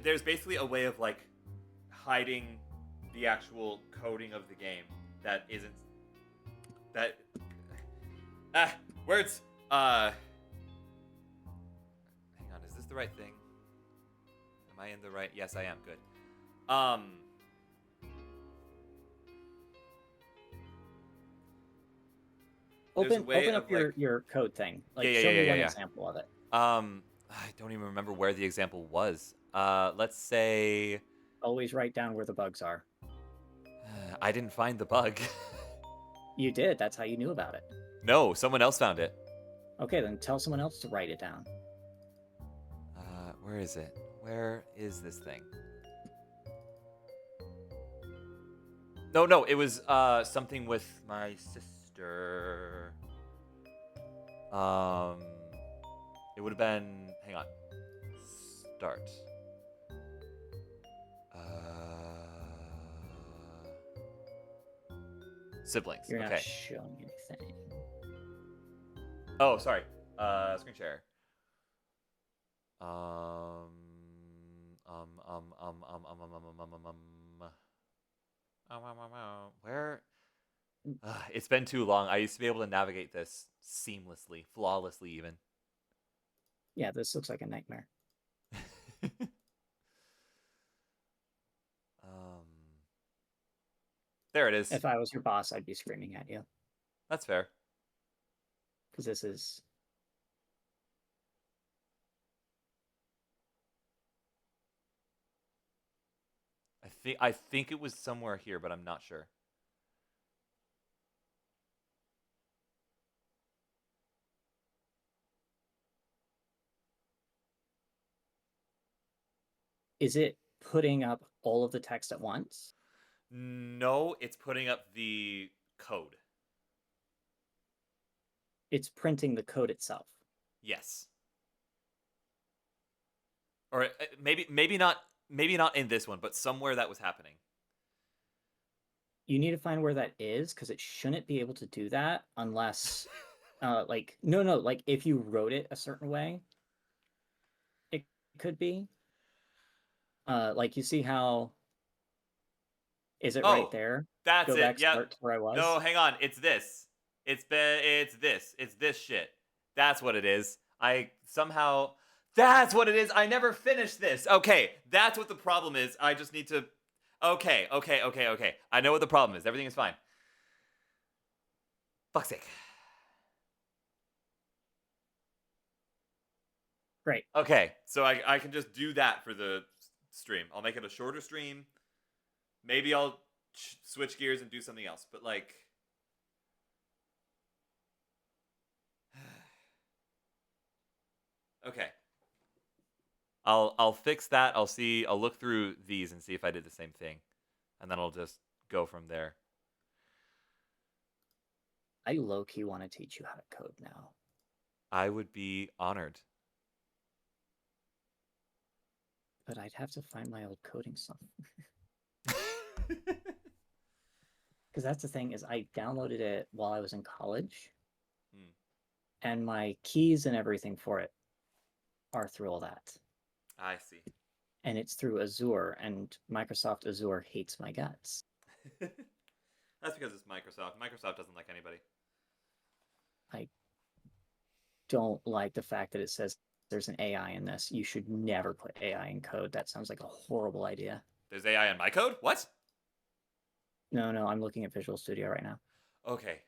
There's basically a way of like hiding the actual coding of the game that isn't that words. Hang on, is this the right thing? Am I in the right? Yes, I am. Good. Open up your code thing. Like, show me one example of it. I don't even remember where the example was. Let's say Always write down where the bugs are. I didn't find the bug. You did. That's how you knew about it. No, someone else found it. Okay, then tell someone else to write it down. Where is it? Where is this thing? No, it was something with my sister. It would have been. Hang on. Start. Siblings. You're okay. not showing anything. Oh, sorry. Screen share. Where? It's been too long. I used to be able to navigate this seamlessly, flawlessly, even. Yeah, this looks like a nightmare. There it is. If I was your boss, I'd be screaming at you. That's fair. Because this is... I think it was somewhere here, but I'm not sure. Is it putting up all of the text at once? No, it's putting up the code. It's printing the code itself. Yes. Or maybe not in this one, but somewhere that was happening. You need to find where that is, because it shouldn't be able to do that unless like if you wrote it a certain way, it could be. Like, you see how is it right there? That's Go it. back, Yep. start to where I was. No, hang on. It's this. It's this shit. That's what it is. That's what it is. I never finished this. Okay, that's what the problem is. I just need to. Okay. I know what the problem is. Everything is fine. Fuck's sake. Great. Okay, so I can just do that for the stream. I'll make it a shorter stream. maybe I'll switch gears and do something else. But like, okay, I'll fix that. I'll see. I'll look through these and see if I did the same thing, and then I'll just go from there. I low-key want to teach you how to code now. I would be honored. But I'd have to find my old coding stuff. Because that's the thing, is I downloaded it while I was in college. Hmm. And my keys and everything for it are through all that. I see. And it's through Azure, and Microsoft Azure hates my guts. That's because it's Microsoft. Microsoft doesn't like anybody. I don't like the fact that it says there's an AI in this. You should never put AI in code. That sounds like a horrible idea. There's AI in my code? What? No, I'm looking at Visual Studio right now. Okay.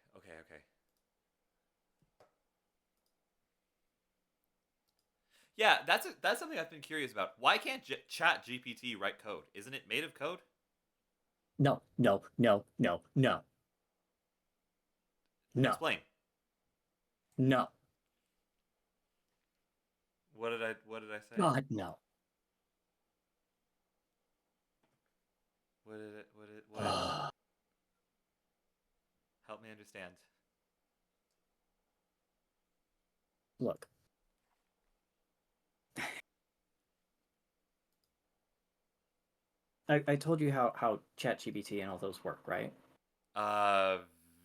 Yeah, that's something I've been curious about. Why can't Chat GPT write code? Isn't it made of code? No. Explain. No. What did I say? God, no. What did it help me understand. Look. I told you how ChatGPT and all those work, right?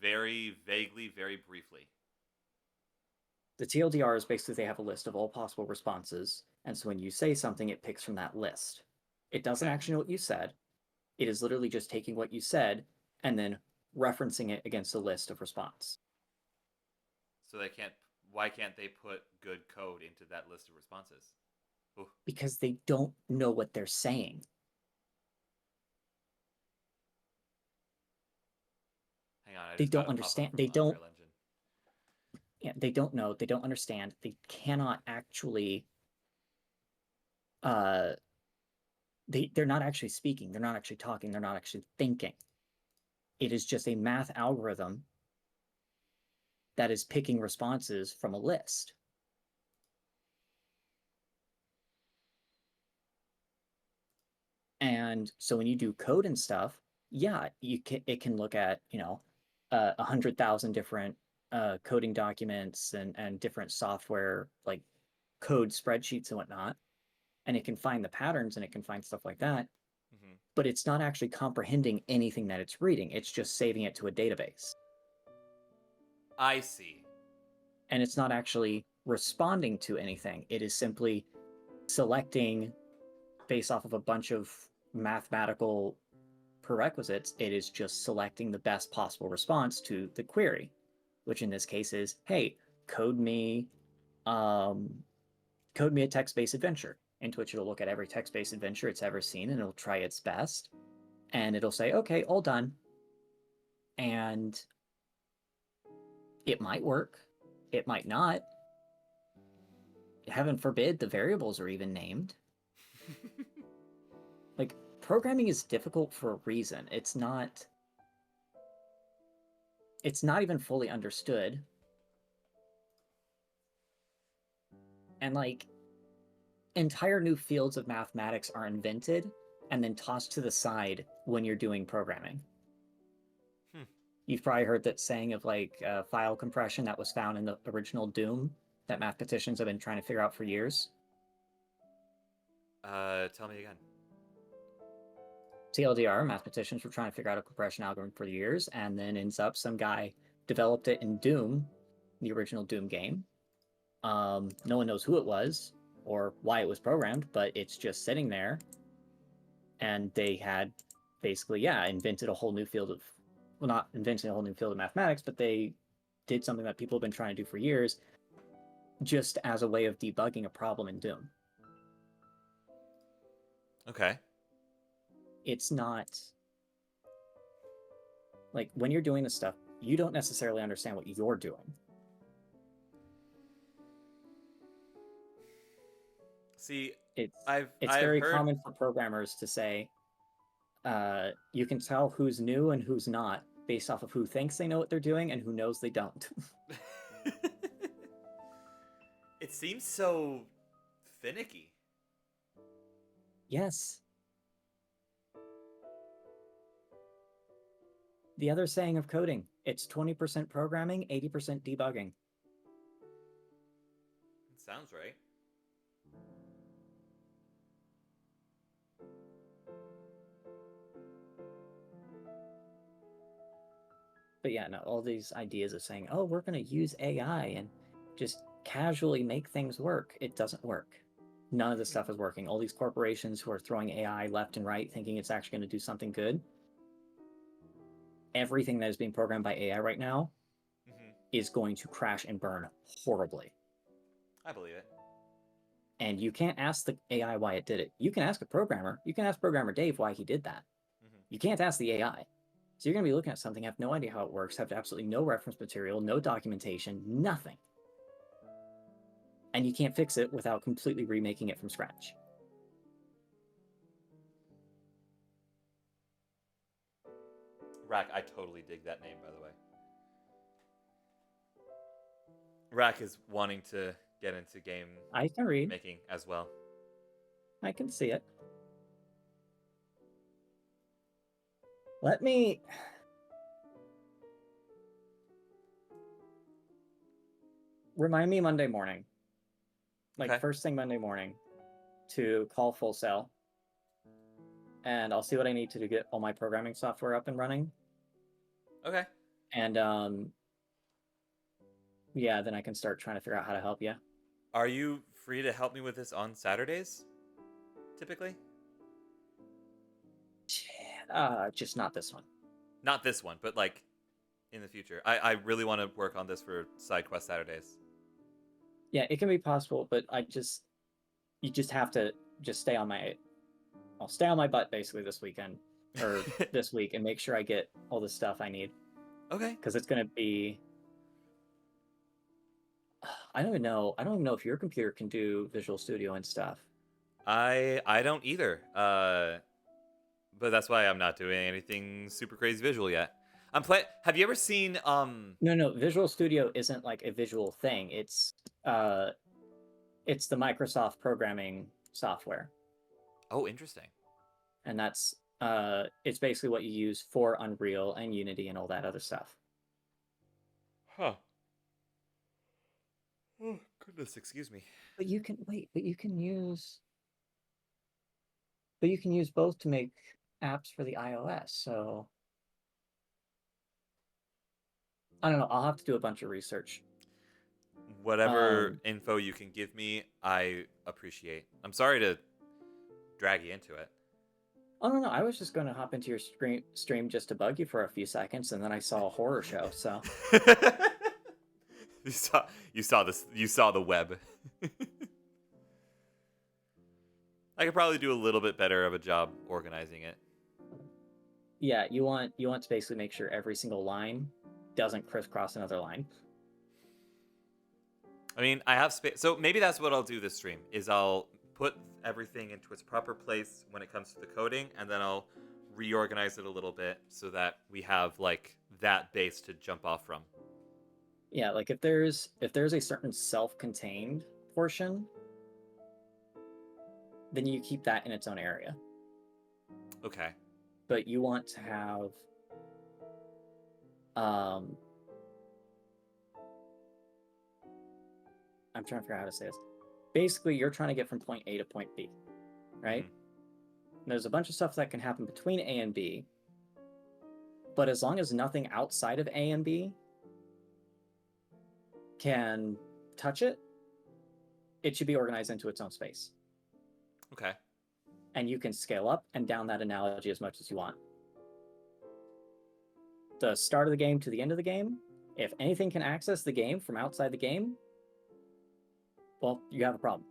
Very vaguely, very briefly. The TLDR is basically they have a list of all possible responses, and so when you say something, it picks from that list. It doesn't actually know what you said. It is literally just taking what you said and then referencing it against a list of response. So why can't they put good code into that list of responses? Ooh. Because they don't know what they're saying. Hang on, They don't understand. They don't. Engine. Yeah, they don't know. They don't understand. They cannot actually. They're not actually speaking. They're not actually talking. They're not actually thinking. It is just a math algorithm that is picking responses from a list. And so when you do code and stuff, yeah, it can look at 100,000 different coding documents and different software like code spreadsheets and whatnot, and it can find the patterns and it can find stuff like that. Mm-hmm. But it's not actually comprehending anything that it's reading. It's just saving it to a database. I see. And it's not actually responding to anything. It is simply selecting based off of a bunch of mathematical prerequisites. It is just selecting the best possible response to the query, which in this case is, hey, code me a text-based adventure, into which it'll look at every text-based adventure it's ever seen and it'll try its best. And it'll say, okay, all done. And it might work. It might not. Heaven forbid the variables are even named. Like, programming is difficult for a reason. It's not even fully understood. And like, entire new fields of mathematics are invented and then tossed to the side when you're doing programming. You've probably heard that saying of like file compression that was found in the original Doom that mathematicians have been trying to figure out for years. Tell me again. TLDR, mathematicians were trying to figure out a compression algorithm for years, and then ends up some guy developed it in Doom, the original Doom game. No one knows who it was or why it was programmed, but it's just sitting there. And they had basically, invented a whole new field of, well, not inventing a whole new field of mathematics, but they did something that people have been trying to do for years, just as a way of debugging a problem in Doom. Okay. It's not like when you're doing this stuff, you don't necessarily understand what you're doing. See, it's I've very heard... common for programmers to say, you can tell who's new and who's not based off of who thinks they know what they're doing and who knows they don't. It seems so finicky. Yes. The other saying of coding, it's 20% programming, 80% debugging. It sounds right. But yeah, no, all these ideas of saying, oh, we're going to use AI and just casually make things work, it doesn't work. None of this stuff is working. All these corporations who are throwing AI left and right thinking it's actually going to do something good. Everything that is being programmed by AI right now is going to crash and burn horribly. I believe it. And you can't ask the AI why it did it. You can ask a programmer. You can ask programmer Dave why he did that. You can't ask the AI. So you're going to be looking at something, have no idea how it works, have absolutely no reference material, no documentation, nothing. And you can't fix it without completely remaking it from scratch. Rack, I totally dig that name, by the way. Rack is wanting to get into game I can read. making as well. I can see it. Let me... Remind me Monday morning. Like, Okay. first thing Monday morning to call Full Sail. And I'll see what I need to do to get all my programming software up and running. Okay. And, yeah, then I can start trying to figure out how to help you. Are you free to help me with this on Saturdays? Typically? Just not this one. Not this one, but like in the future. I really want to work on this for side quest Saturdays. Yeah, it can be possible, but you just have to just stay on I'll stay on my butt basically this weekend or this week and make sure I get all the stuff I need. Okay. Because it's going to be, I don't even know if your computer can do Visual Studio and stuff. I don't either. But that's why I'm not doing anything super crazy visual yet. Have you ever seen No, Visual Studio isn't like a visual thing. It's the Microsoft programming software. Oh, interesting. And that's it's basically what you use for Unreal and Unity and all that other stuff. Huh. Oh, goodness, excuse me. But you can use both to make apps for the iOS. So I don't know. I'll have to do a bunch of research. Whatever info you can give me, I appreciate. I'm sorry to drag you into it. Oh no, I was just going to hop into your stream just to bug you for a few seconds, and then I saw a horror show. So you saw the web. I could probably do a little bit better of a job organizing it. Yeah, you want to basically make sure every single line doesn't crisscross another line. I mean, I have space, so maybe that's what I'll do this stream. Is I'll put everything into its proper place when it comes to the coding, and then I'll reorganize it a little bit so that we have like that base to jump off from. Yeah, like if there's a certain self-contained portion, then you keep that in its own area. Okay. But you want to have I'm trying to figure out how to say this. Basically, you're trying to get from point A to point B, right? Mm-hmm. There's a bunch of stuff that can happen between A and B, but as long as nothing outside of A and B can touch it, it should be organized into its own space. Okay. And you can scale up and down that analogy as much as you want. The start of the game to the end of the game, if anything can access the game from outside the game, well, you have a problem.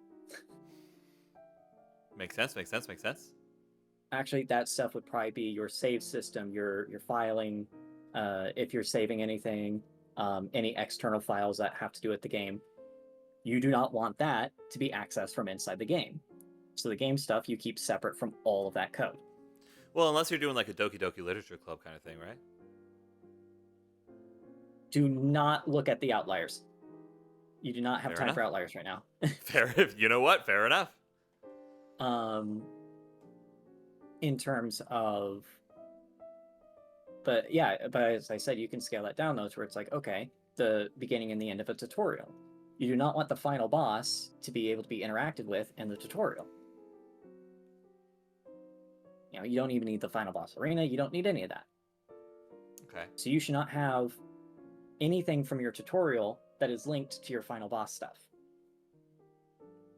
Makes sense. Actually, that stuff would probably be your save system, your filing, if you're saving anything, any external files that have to do with the game. You do not want that to be accessed from inside the game. So the game stuff you keep separate from all of that code. Well, unless you're doing like a Doki Doki Literature Club kind of thing, right? Do not look at the outliers. You do not have Fair time enough. for outliers right now. Fair. You know what? Fair enough. In terms of, but as I said, you can scale that down though, to where it's like, okay, the beginning and the end of a tutorial. You do not want the final boss to be able to be interacted with in the tutorial. You know, you don't even need the final boss arena. You don't need any of that. Okay. So you should not have anything from your tutorial that is linked to your final boss stuff.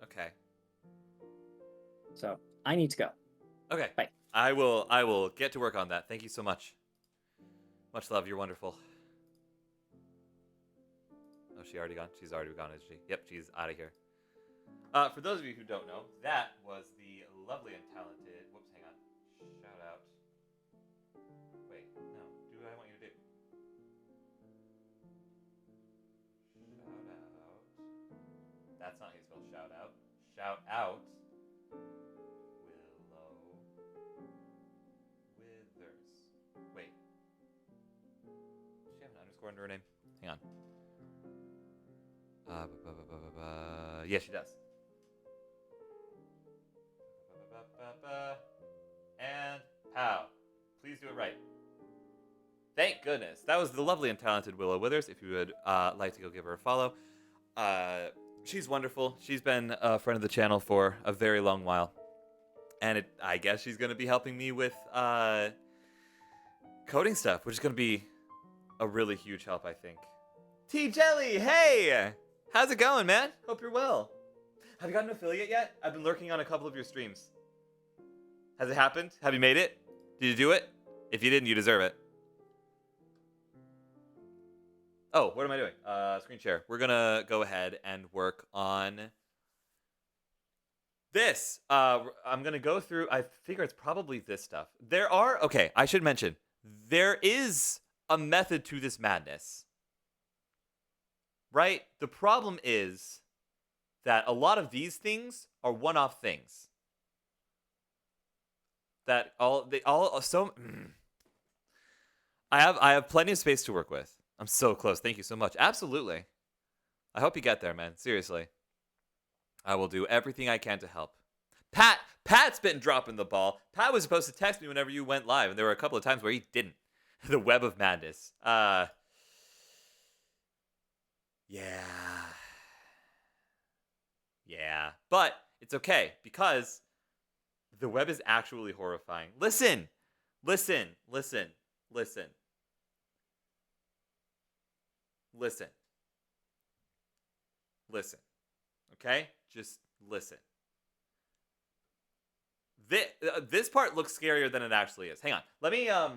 Okay. So I need to go. Okay. Bye. I will get to work on that. Thank you so much. Much love. You're wonderful. Oh, she already gone? She's already gone, isn't she? Yep, she's out of here. For those of you who don't know, that was the lovely and talented... Whoops, hang on. Shout out. Wait, no. Do what I want you to do. Shout out. That's not how you spell shout out. Shout out. Willow Withers. Wait. Does she have an underscore under her name? Hang on. Yes, she does. And pow. Please do it right. Thank goodness. That was the lovely and talented Willow Withers. If you would like to go give her a follow. She's wonderful. She's been a friend of the channel for a very long while. And I guess she's going to be helping me with coding stuff, which is going to be a really huge help, I think. T-Jelly, hey! How's it going, man? Hope you're well. Have you got an affiliate yet? I've been lurking on a couple of your streams. Has it happened? Have you made it? Did you do it? If you didn't, you deserve it. Oh, what am I doing? Screen share. We're gonna go ahead and work on this. I'm gonna go through, I figure it's probably this stuff. Okay, I should mention, there is a method to this madness. Right? The problem is that a lot of these things are one-off things. I have plenty of space to work with. I'm so close. Thank you so much. Absolutely. I hope you get there, man. Seriously. I will do everything I can to help. Pat's been dropping the ball. Pat was supposed to text me whenever you went live, and there were a couple of times where he didn't. The web of madness. Yeah. But it's okay, because the web is actually horrifying. Listen. Okay? Just listen. This part looks scarier than it actually is. Hang on. Let me, No,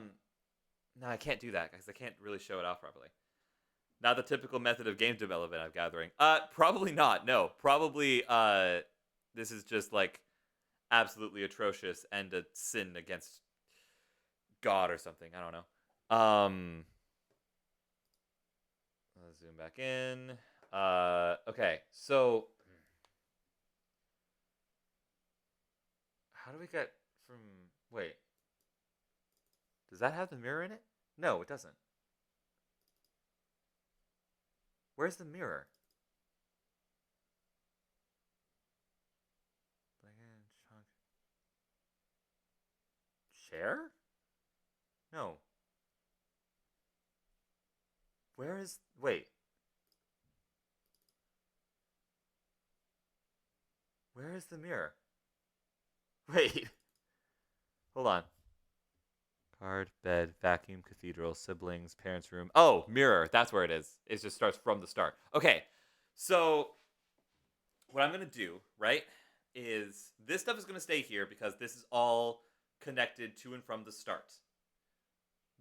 I can't do that, because I can't really show it off properly. Not the typical method of game development I'm gathering. Probably not. No. Probably, this is just, like, absolutely atrocious and a sin against God or something. I don't know. Let's zoom back in. Okay. So, how do we get from... Wait. Does that have the mirror in it? No, it doesn't. Where's the mirror? Share? No. Where is... Wait. Where is the mirror? Wait. Hold on. Card, bed, vacuum, cathedral, siblings, parents' room. Oh, mirror. That's where it is. It just starts from the start. Okay. So, what I'm going to do, right, is this stuff is going to stay here because this is all connected to and from the start.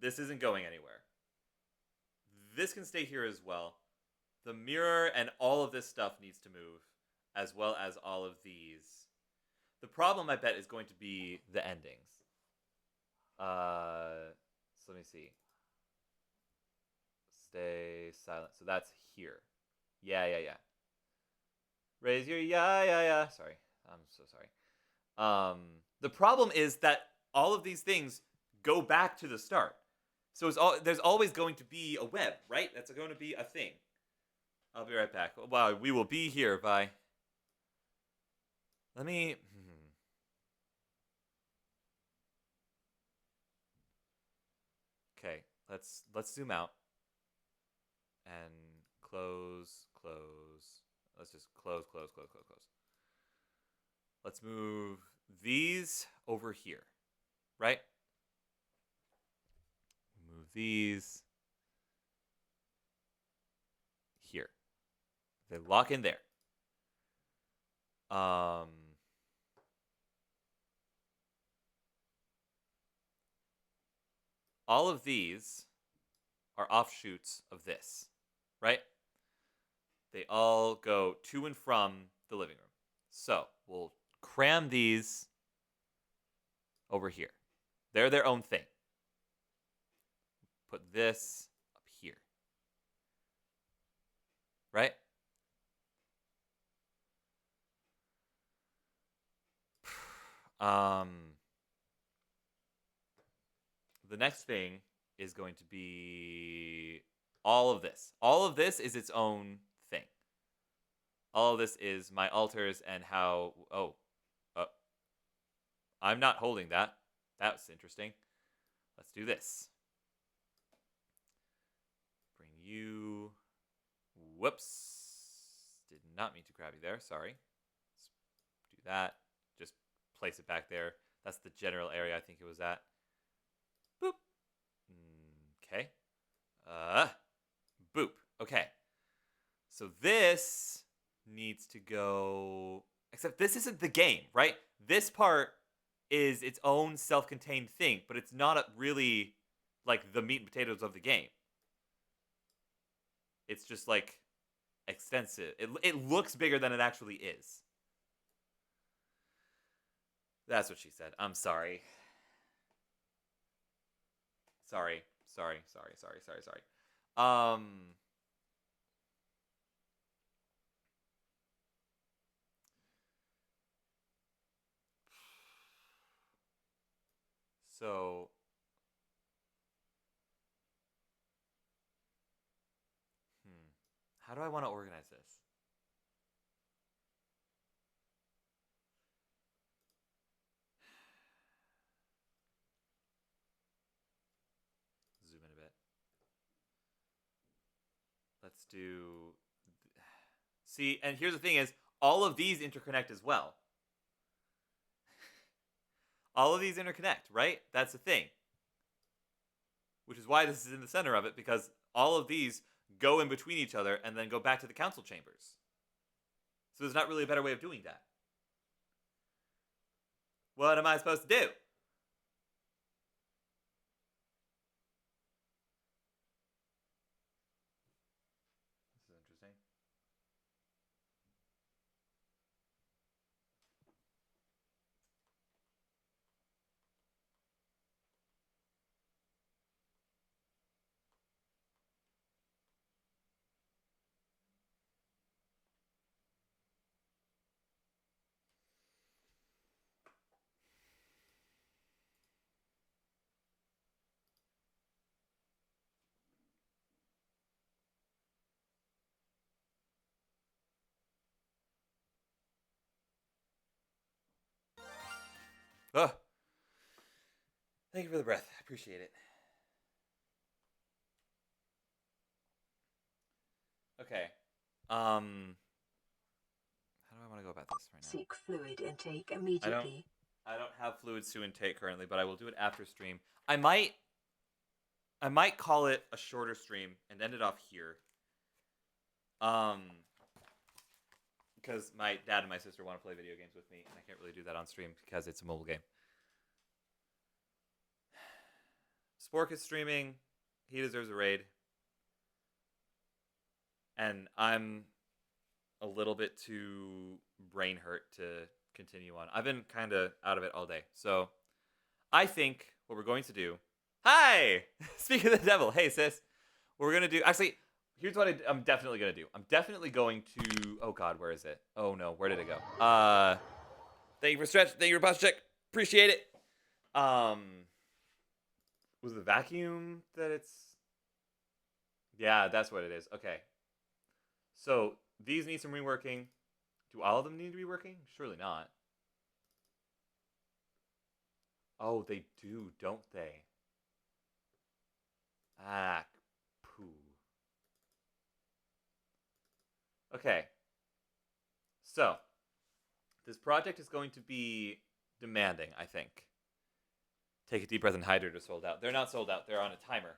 This isn't going anywhere. This can stay here as well. The mirror and all of this stuff needs to move, as well as all of these. The problem, I bet, is going to be the endings. So let me see. Stay silent. So that's here. Yeah. Raise your yeah. Sorry. I'm so sorry. The problem is that all of these things go back to the start. So there's always going to be a web, right? That's going to be a thing. I'll be right back. Wow, we will be here by... Let me... Okay, let's zoom out. And close. Let's just close. Let's move these over here, right? Move these here. They lock in there. All of these are offshoots of this, right? They all go to and from the living room. So we'll cram these over here. They're their own thing. Put this up here. Right? The next thing is going to be all of this. All of this is its own thing. All of this is my altars and how... I'm not holding that. That's interesting. Let's do this. Bring you... Whoops. Did not mean to grab you there. Sorry. Let's do that. Just place it back there. That's the general area I think it was at. Boop. Okay. Boop. Okay. So this needs to go... Except this isn't the game, right? This part is its own self-contained thing, but it's not really like the meat and potatoes of the game. It's just like extensive. It looks bigger than it actually is. That's what she said. I'm sorry. Sorry. So how do I want to organize this? Zoom in a bit. Let's do... See, and here's the thing is, all of these interconnect as well. All of these interconnect, right? That's the thing. Which is why this is in the center of it, because all of these go in between each other and then go back to the council chambers. So there's not really a better way of doing that. What am I supposed to do? This is interesting. Oh. Thank you for the breath. I appreciate it. Okay. How do I want to go about this right now? Seek fluid intake immediately. I don't have fluids to intake currently, but I will do it after stream. I might call it a shorter stream and end it off here. Because my dad and my sister want to play video games with me, and I can't really do that on stream because it's a mobile game. Spork is streaming. He deserves a raid. And I'm a little bit too brain hurt to continue on. I've been kind of out of it all day. So I think what we're going to do... Hi! Speaking of the devil. Hey, sis. What we're going to do... Actually, here's what I'm definitely going to do. I'm definitely going to... Oh, God, where is it? Oh, no. Where did it go? Thank you for stretch. Thank you for posture check. Appreciate it. Was the vacuum that it's... Yeah, that's what it is. Okay. So these need some reworking. Do all of them need to be working? Surely not. Oh, they do, don't they? Ah, poo. Okay. So, this project is going to be demanding, I think. Take a deep breath and hydrate are sold out. They're not sold out. They're on a timer.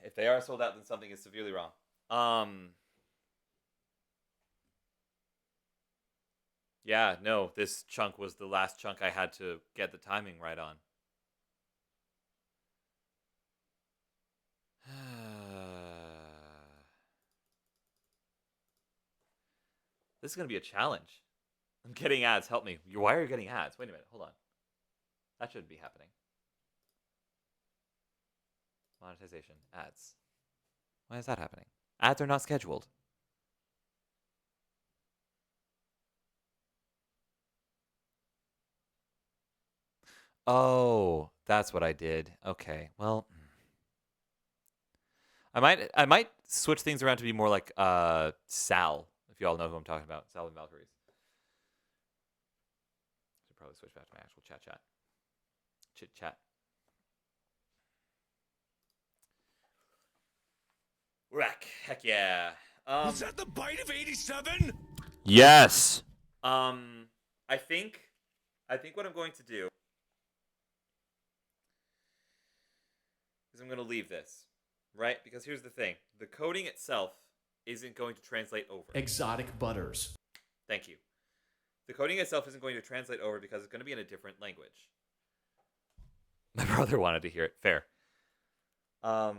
If they are sold out, then something is severely wrong. Yeah, no, this chunk was the last chunk I had to get the timing right on. This is going to be a challenge. I'm getting ads. Help me. Why are you getting ads? Wait a minute. Hold on. That shouldn't be happening. Monetization. Ads. Why is that happening? Ads are not scheduled. Oh, that's what I did. Okay. Well, I might switch things around to be more like Sal, if you all know who I'm talking about. Sal and Valkyries. Should probably switch back to my actual chat. Chit chat. Wreck. Heck yeah. Was that the bite of 87? Yes. I think what I'm going to do is I'm going to leave this, right? Because here's the thing. The coding itself isn't going to translate over. Exotic butters. Thank you. The coding itself isn't going to translate over because it's going to be in a different language. My brother wanted to hear it. Fair. I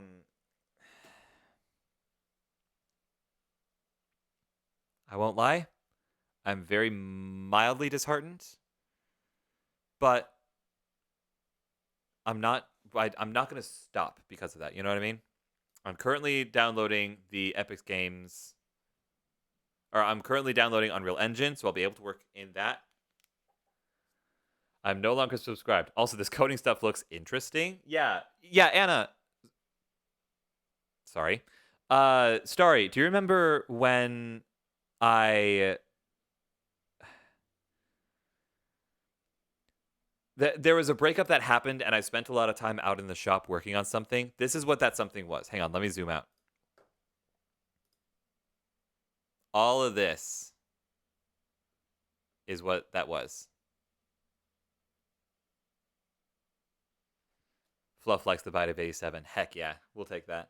won't lie. I'm very mildly disheartened, but I'm not going to stop because of that. You know what I mean? I'm currently downloading the Epic Games, or I'm currently downloading Unreal Engine, so I'll be able to work in that. I'm no longer subscribed. Also, this coding stuff looks interesting. Yeah, Anna. Sorry. Starry, do you remember when there was a breakup that happened and I spent a lot of time out in the shop working on something? This is what that something was. Hang on, let me zoom out. All of this is what that was. Fluff likes the bite of 87. Heck yeah, we'll take that.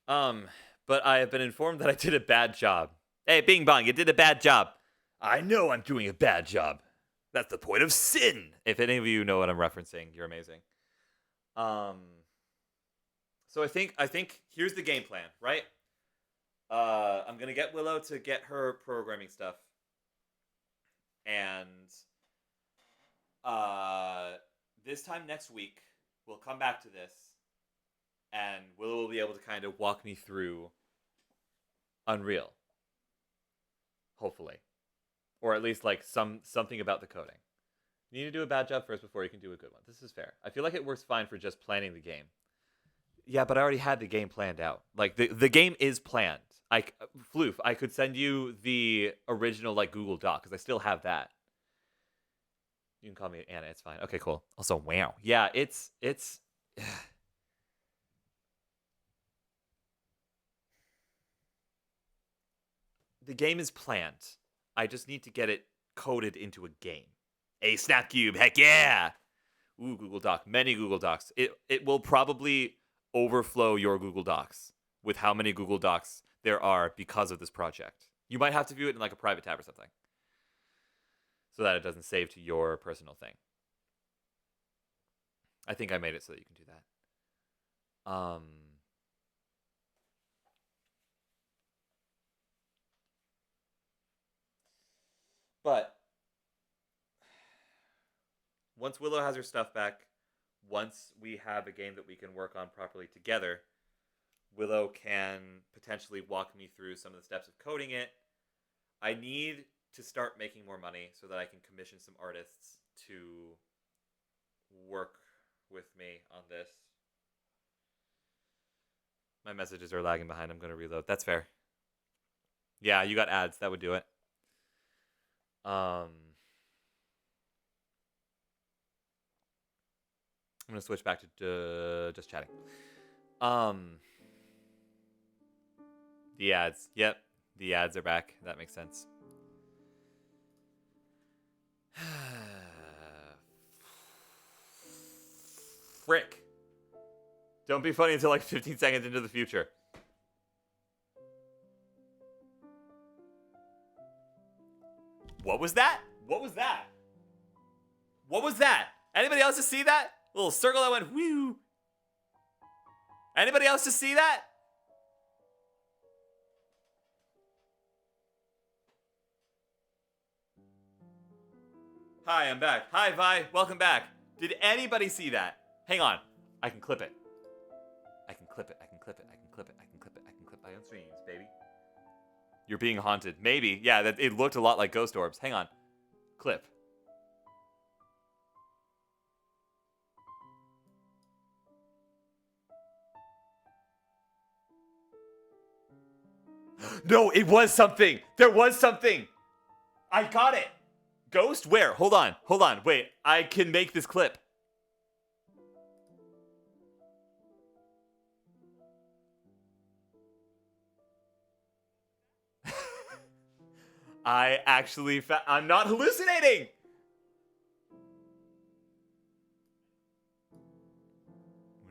But I have been informed that I did a bad job. Hey, Bing Bong, you did a bad job. I know I'm doing a bad job. That's the point of sin. If any of you know what I'm referencing, you're amazing. So I think here's the game plan, right? I'm gonna get Willow to get her programming stuff, and this time next week we'll come back to this, and Willow will be able to kind of walk me through Unreal, hopefully, or at least like something about the coding. You need to do a bad job first before you can do a good one. This is fair. I feel like it works fine for just planning the game. Yeah, but I already had the game planned out. Like the game is planned. Floof, I could send you the original like Google Doc because I still have that. You can call me Anna. It's fine. Okay, cool. Also, wow. Yeah, it's. The game is planned. I just need to get it coded into a game. A Snapcube, heck yeah! Ooh, Google Doc. Many Google Docs. It will probably overflow your Google Docs with how many Google Docs there are because of this project. You might have to view it in like a private tab or something so that it doesn't save to your personal thing. I think I made it so that you can do that. But once Willow has her stuff back, once we have a game that we can work on properly together, Willow can potentially walk me through some of the steps of coding it. I need to start making more money so that I can commission some artists to work with me on this. My messages are lagging behind. I'm going to reload. That's fair. Yeah, you got ads. That would do it. I'm going to switch back to just chatting. The ads. Yep. The ads are back. That makes sense. Frick. Don't be funny until like 15 seconds into the future. What was that? What was that? What was that? Anybody else just see that? Little circle that went whoo. Anybody else just see that? Hi, I'm back. Hi, Vi. Welcome back. Did anybody see that? Hang on. I can clip it. I can clip it. I can clip it. I can clip it. I can clip it. I can clip my own streams, baby. You're being haunted. Maybe. Yeah, that it looked a lot like ghost orbs. Hang on. Clip. No, it was something. There was something. I got it. Ghost? Where? Hold on. Hold on. Wait. I can make this clip. I actually I'm not hallucinating.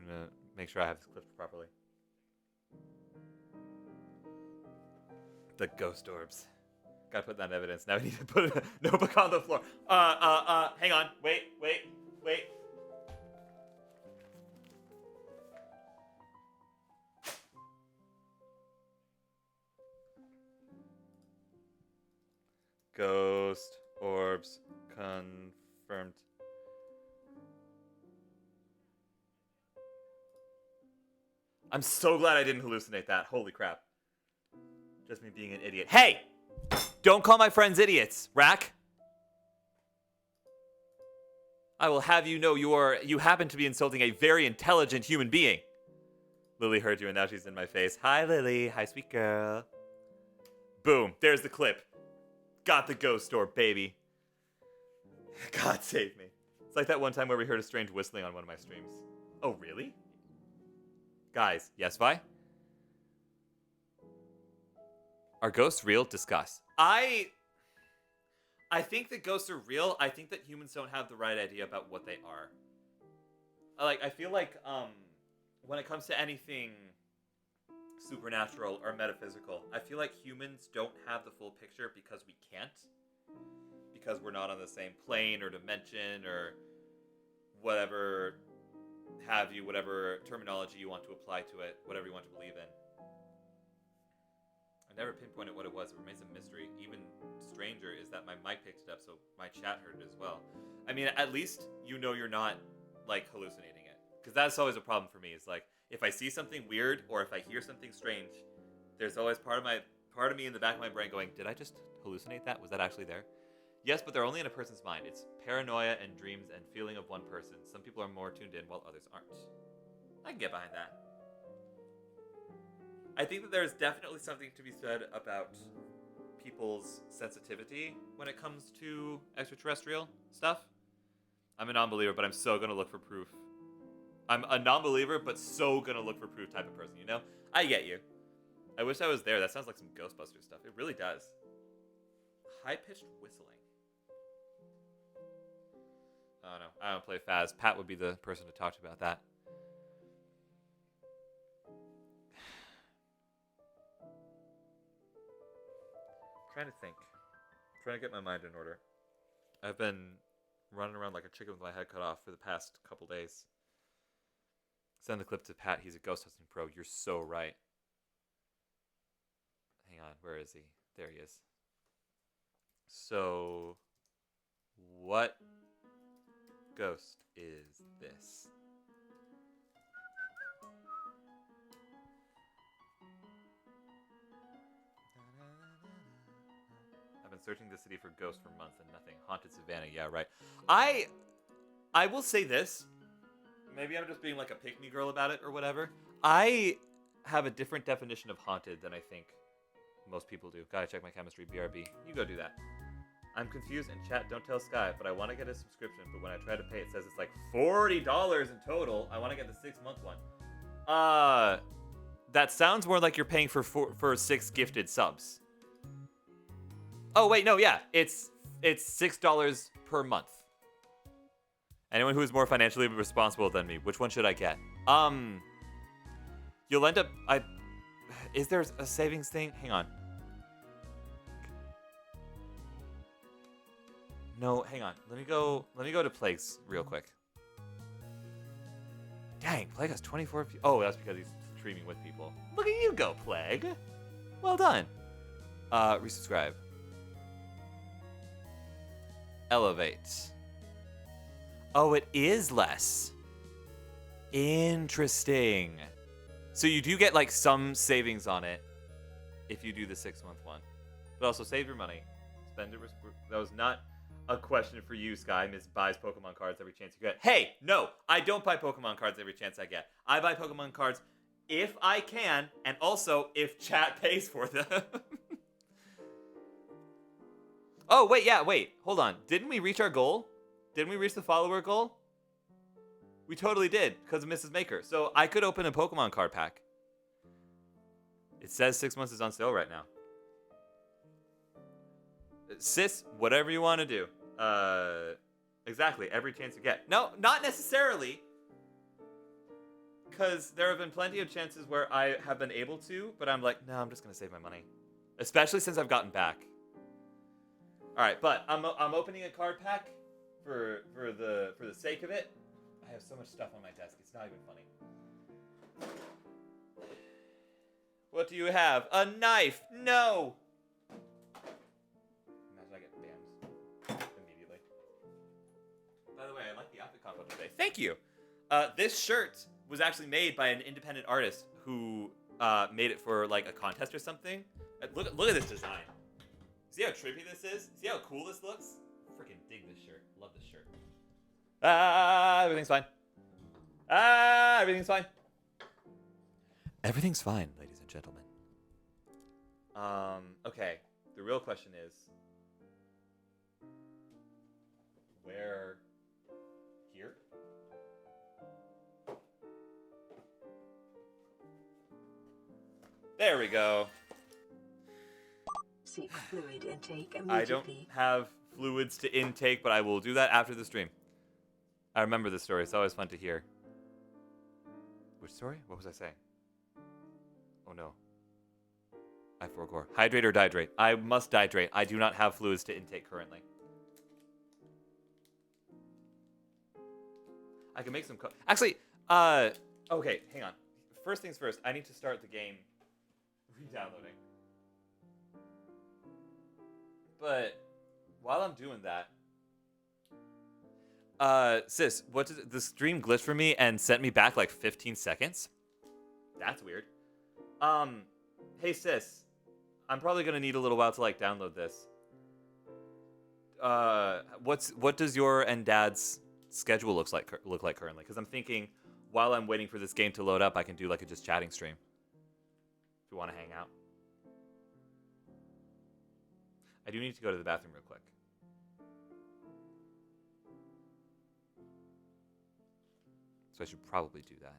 I'm gonna make sure I have this clipped properly. The ghost orbs. Gotta put that in evidence. Now I need to put a notebook on the floor. Hang on. Wait. Ghost orbs confirmed. I'm so glad I didn't hallucinate that. Holy crap. Just me being an idiot. Hey! Don't call my friends idiots, Rack. I will have you know you happen to be insulting a very intelligent human being. Lily heard you and now she's in my face. Hi, Lily. Hi, sweet girl. Boom. There's the clip. Got the ghost orb, baby. God save me. It's like that one time where we heard a strange whistling on one of my streams. Oh, really? Guys, yes, Vi? Are ghosts real? Discuss. I think that ghosts are real. I think that humans don't have the right idea about what they are. I feel like when it comes to anything supernatural or metaphysical, I feel like humans don't have the full picture because we can't. Because we're not on the same plane or dimension or whatever have you, whatever terminology you want to apply to it, whatever you want to believe in. I never pinpointed what it was. It remains a mystery. Even stranger is that my mic picked it up, so my chat heard it as well. I mean, at least you know you're not, like, hallucinating it. Because that's always a problem for me. It's like, if I see something weird or if I hear something strange, there's always part of me in the back of my brain going, did I just hallucinate that? Was that actually there? Yes, but they're only in a person's mind. It's paranoia and dreams and feeling of one person. Some people are more tuned in while others aren't. I can get behind that. I think that there's definitely something to be said about people's sensitivity when it comes to extraterrestrial stuff. I'm a non-believer, but I'm so going to look for proof. I'm a non-believer, but so going to look for proof type of person, you know? I get you. I wish I was there. That sounds like some Ghostbusters stuff. It really does. High-pitched whistling. I don't know. I don't play Faz. Pat would be the person to talk to about that. Trying to think. Trying to get my mind in order. I've been running around like a chicken with my head cut off for the past couple days. Send the clip to Pat. He's a ghost husting pro. You're so right. Hang on. Where is he? There he is. So, what ghost is this? I've been searching the city for ghosts for months and nothing. Haunted Savannah. Yeah, right. I will say this. Maybe I'm just being like a pick-me girl about it or whatever. I have a different definition of haunted than I think most people do. Gotta check my chemistry, BRB. You go do that. I'm confused and chat, don't tell Sky, but I want to get a subscription, but when I try to pay, it says it's like $40 in total. I want to get the 6-month one. That sounds more like you're paying for 6 gifted subs. Oh, wait, no, yeah. It's $6 per month. Anyone who is more financially responsible than me, which one should I get? You'll end up... Is there a savings thing? Hang on. No, hang on. Let me go to Plague's real quick. Dang, Plague has 24... Oh, that's because he's streaming with people. Look at you go, Plague. Well done. Resubscribe. Elevate. Oh, it is less. Interesting. So you do get like some savings on it if you do the 6-month one. But also save your money. Spend it. That was not a question for you, Sky. Miss buys Pokemon cards every chance you get. Hey, no, I don't buy Pokemon cards every chance I get. I buy Pokemon cards if I can, and also if chat pays for them. Oh, wait, yeah, wait. Hold on. Didn't we reach our goal? Didn't we reach the follower goal? We totally did, because of Mrs. Maker. So I could open a Pokemon card pack. It says 6 months is on sale right now. Sis, whatever you want to do. Exactly, every chance you get. No, not necessarily. Because there have been plenty of chances where I have been able to, but I'm like, no, I'm just going to save my money. Especially since I've gotten back. All right, but I'm opening a card pack for the sake of it. I have so much stuff on my desk. It's not even funny. What do you have? A knife. No. Imagine I get banned immediately. By the way, I like the outfit combo today. Thank you. This shirt was actually made by an independent artist who made it for like a contest or something. Look at this design. See how trippy this is? See how cool this looks? Freaking dig this shirt. Love this shirt. Everything's fine. Everything's fine. Everything's fine, ladies and gentlemen. Okay. The real question is, where here? There we go. Seek fluid intake immediately. I don't have fluids to intake, but I will do that after the stream. I remember this story. It's always fun to hear. Which story? What was I saying? Oh no. I forgot. Hydrate or dihydrate? I must dihydrate. I do not have fluids to intake currently. I can make some... Actually, okay, hang on. First things first, I need to start the game re-downloading. But while I'm doing that, sis, what did the stream glitch for me and sent me back like 15 seconds? That's weird. Hey sis, I'm probably gonna need a little while to like download this. What does your and Dad's schedule look like currently? Because I'm thinking while I'm waiting for this game to load up, I can do like a just chatting stream. If you want to hang out. I do need to go to the bathroom real quick. So I should probably do that.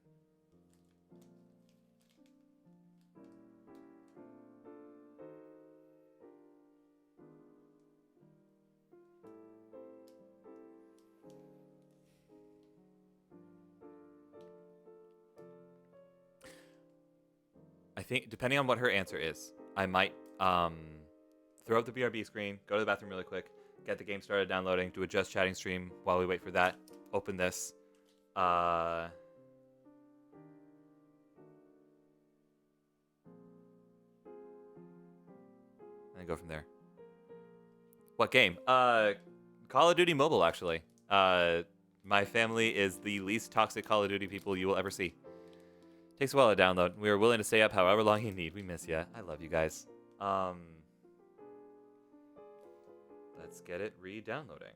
I think, depending on what her answer is, I might throw up the BRB screen, go to the bathroom really quick, get the game started downloading, do a just chatting stream while we wait for that, open this, and then go from there. What game? Call of Duty Mobile, actually. My family is the least toxic Call of Duty people you will ever see. Takes a while to download. We are willing to stay up however long you need. We miss you. I love you guys. Let's get it re-downloading.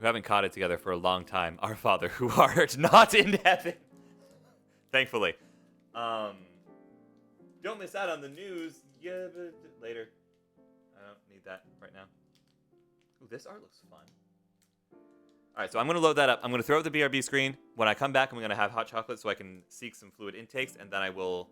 We haven't caught it together for a long time. Our Father who art not in heaven. Thankfully. Don't miss out on the news. Yeah, but later. I don't need that right now. Ooh, this art looks fun. Alright, so I'm going to load that up. I'm going to throw up the BRB screen. When I come back, I'm going to have hot chocolate so I can seek some fluid intakes, and then I will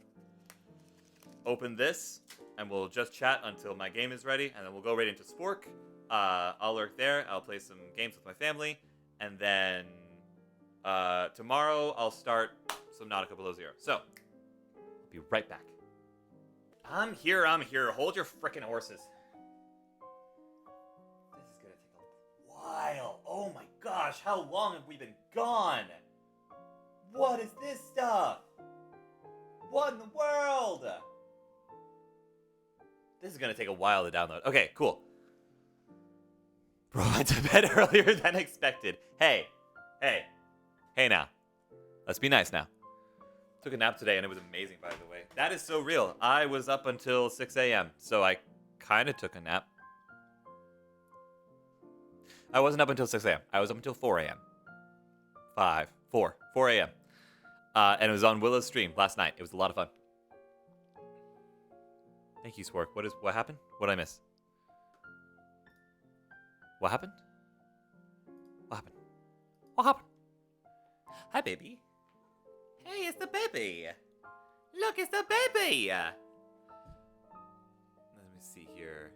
open this, and we'll just chat until my game is ready, and then we'll go right into Spork. I'll lurk there. I'll play some games with my family, and then tomorrow I'll start some Nautica Below Zero. So, I'll be right back. I'm here. Hold your frickin' horses. This is gonna take a while. Oh my gosh, how long have we been gone? What is this stuff? What in the world? This is gonna take a while to download. Okay, cool. Bro, I went to bed earlier than expected. Hey now. Let's be nice now. Took a nap today and it was amazing, by the way. That is so real. I was up until 6 a.m., so I kind of took a nap. I wasn't up until 6 a.m. I was up until 4 a.m. 4 a.m. And it was on Willow's stream last night. It was a lot of fun. Thank you, Spork. What happened? What did I miss? What happened? What happened? What happened? Hi, baby. Hey, it's the baby. Look, it's the baby. Let me see here.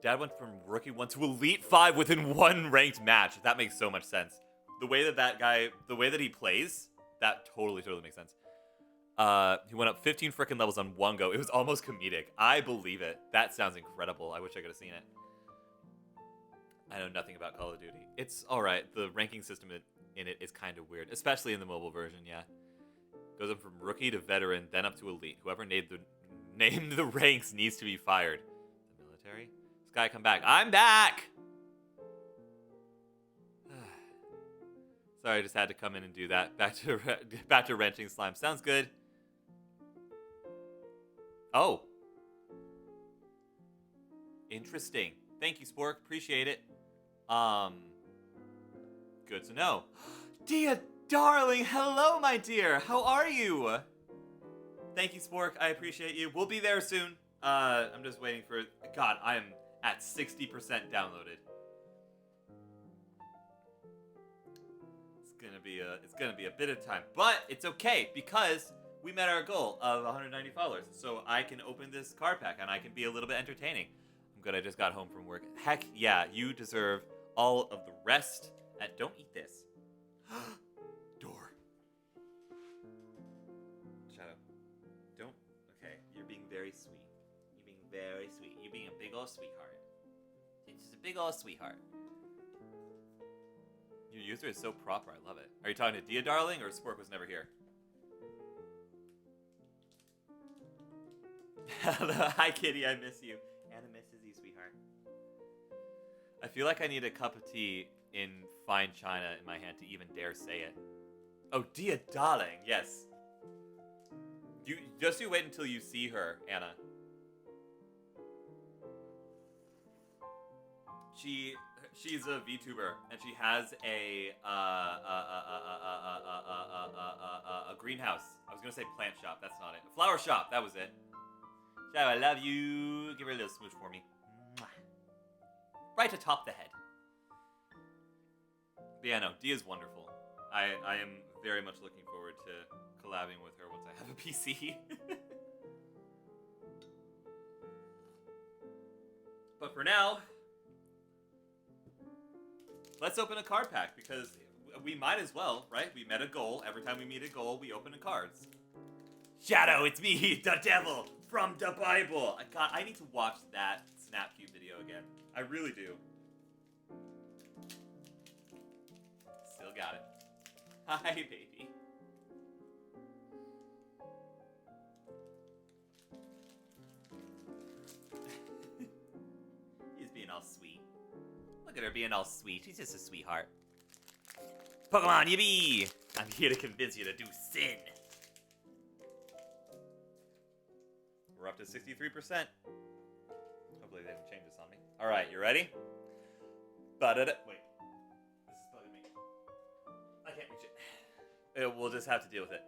Dad went from Rookie 1 to Elite 5 within one ranked match. That makes so much sense. The way that he plays, that totally makes sense. He went up 15 frickin' levels on one go. It was almost comedic. I believe it. That sounds incredible. I wish I could have seen it. I know nothing about Call of Duty. It's alright. The ranking system in it is kind of weird, especially in the mobile version, yeah. Goes up from rookie to veteran, then up to elite. Whoever named the ranks needs to be fired. The military? This guy come back. I'm back! Sorry, I just had to come in and do that. Back to renting slime. Sounds good. Oh. Interesting. Thank you, Spork. Appreciate it. Good to know. Dia, darling, hello, my dear. How are you? Thank you, Spork. I appreciate you. We'll be there soon. I'm just waiting for... God, I am at 60% downloaded. It's gonna be a bit of time, but it's okay because we met our goal of 190 followers. So I can open this card pack and I can be a little bit entertaining. I'm good. I just got home from work. Heck yeah, you deserve all of the rest. Don't eat this. Door. Shadow. Don't. Okay, you're being very sweet. You're being very sweet. You're being a big old sweetheart. You're just a big old sweetheart. Your user is so proper. I love it. Are you talking to Dia, darling, or Spork was never here? Hi, kitty. I miss you. Anna misses you, sweetheart. I feel like I need a cup of tea in fine china in my hand to even dare say it. Oh, Dia, darling. Yes. You wait until you see her, Anna. She's a VTuber, and she has a greenhouse. I was gonna say plant shop. That's not it. A flower shop. That was it. Shadow, I love you. Give her a little smooch for me. Right atop the head. But yeah, no, Dia's wonderful. I am very much looking forward to collabing with her once I have a PC. But for now, let's open a card pack, because we might as well, right? We met a goal. Every time we meet a goal, we open the cards. Shadow, it's me, the devil, from the Bible. God, I need to watch that Snapcube video again. I really do. Still got it. Hi, baby. He's being all sweet. Look at her being all sweet. She's just a sweetheart. Pokemon, yippee! I'm here to convince you to do sin. We're up to 63%. Hopefully they didn't change this on me. All right, you ready? Wait. This is bugging me. I can't reach it. We'll just have to deal with it.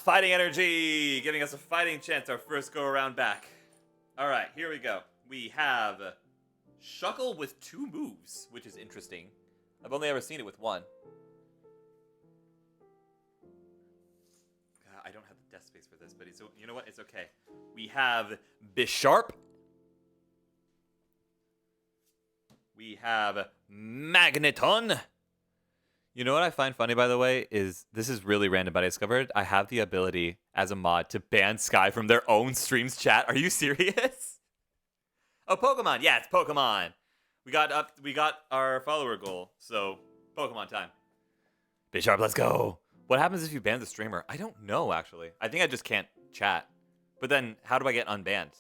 Fighting energy, giving us a fighting chance our first go around back. All right, here we go. We have Shuckle with 2 moves, which is interesting. I've only ever seen it with 1. I don't have the desk space for this, but you know what? It's okay. We have Bisharp. We have Magneton. You know what I find funny, by the way, is this is really random, but I discovered I have the ability as a mod to ban Sky from their own streams chat. Are you serious? Oh, Pokemon. Yeah, it's Pokemon. We got our follower goal, so Pokemon time. Bisharp, let's go. What happens if you ban the streamer? I don't know, actually. I think I just can't chat. But then, how do I get unbanned?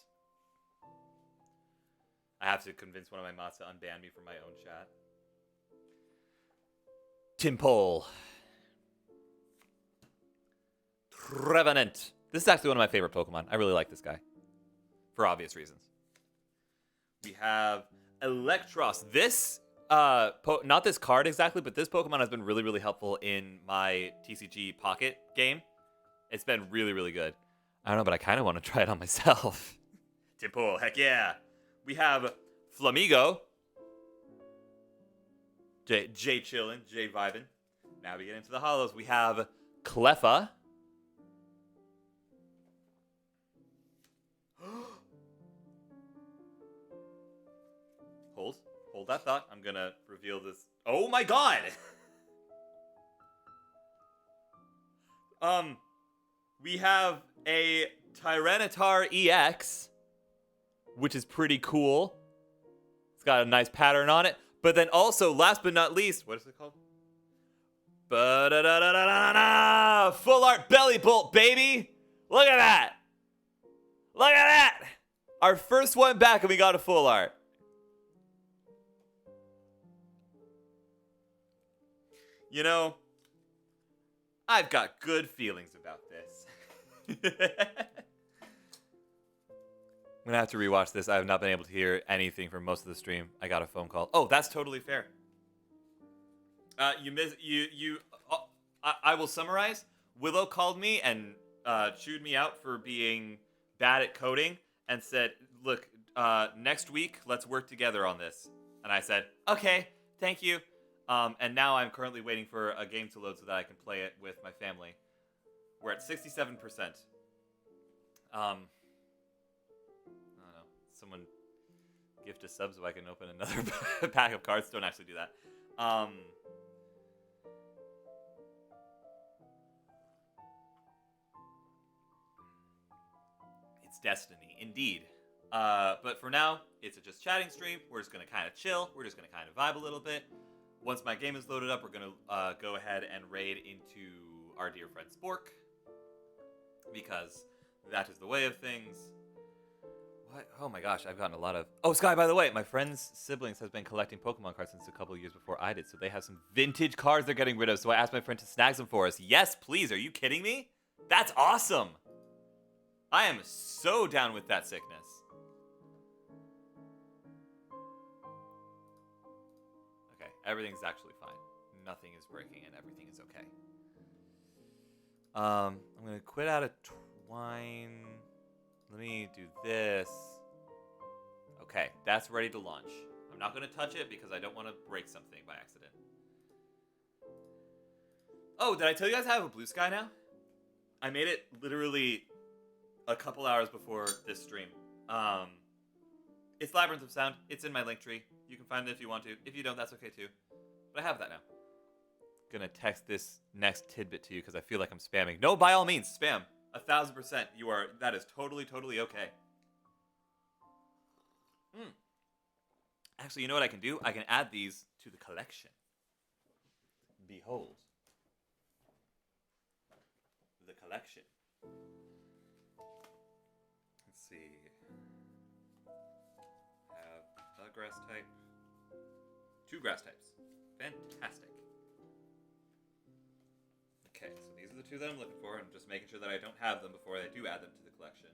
I have to convince one of my mods to unban me from my own chat. Timpole. Trevenant. This is actually one of my favorite Pokemon. I really like this guy. For obvious reasons. We have Electros. This, not this card exactly, but this Pokemon has been really, really helpful in my TCG Pocket game. It's been really, really good. I don't know, but I kind of want to try it on myself. Timpole, heck yeah. We have Flamigo. Jay chillin', Jay vibin'. Now we get into the hollows. We have Cleffa. Hold that thought. I'm gonna reveal this. Oh my god! We have a Tyranitar EX, which is pretty cool. It's got a nice pattern on it. But then also, last but not least, what is it called? Full art belly bolt, baby! Look at that! Look at that! Our first one back and we got a full art. You know, I've got good feelings about this. I'm gonna have to rewatch this. I have not been able to hear anything for most of the stream. I got a phone call. Oh, that's totally fair. I will summarize. Willow called me and chewed me out for being bad at coding and said, "Look, next week let's work together on this." And I said, "Okay, thank you." And now I'm currently waiting for a game to load so that I can play it with my family. We're at 67%. I don't know. Someone gift a sub so I can open another pack of cards. Don't actually do that. It's destiny, indeed. But for now, it's a just chatting stream. We're just going to kind of chill. We're just going to kind of vibe a little bit. Once my game is loaded up, we're going to go ahead and raid into our dear friend Spork. Because that is the way of things. What? Oh my gosh, I've gotten a lot of... Oh, Sky, by the way, my friend's siblings has been collecting Pokemon cards since a couple years before I did, so they have some vintage cards they're getting rid of, so I asked my friend to snag some for us. Yes, please, are you kidding me? That's awesome! I am so down with that sickness. Okay, everything's actually fine. Nothing is breaking and everything is okay. I'm gonna quit out of Twine. Let me do this. Okay, that's ready to launch. I'm not gonna touch it because I don't want to break something by accident. Oh, did I tell you guys I have a blue sky now? I made it literally a couple hours before this stream. It's Labyrinth of Sound. It's in my link tree. You can find it if you want to. If you don't, that's okay too. But I have that now. Gonna text this next tidbit to you because I feel like I'm spamming. No, by all means, spam. 1000%. You are. That is totally, totally okay. Actually, you know what I can do? I can add these to the collection. Behold. The collection. Let's see. Have a grass type. 2 grass types. Fantastic. Okay, so these are the the two that I'm looking for and just making sure that I don't have them before I do add them to the collection.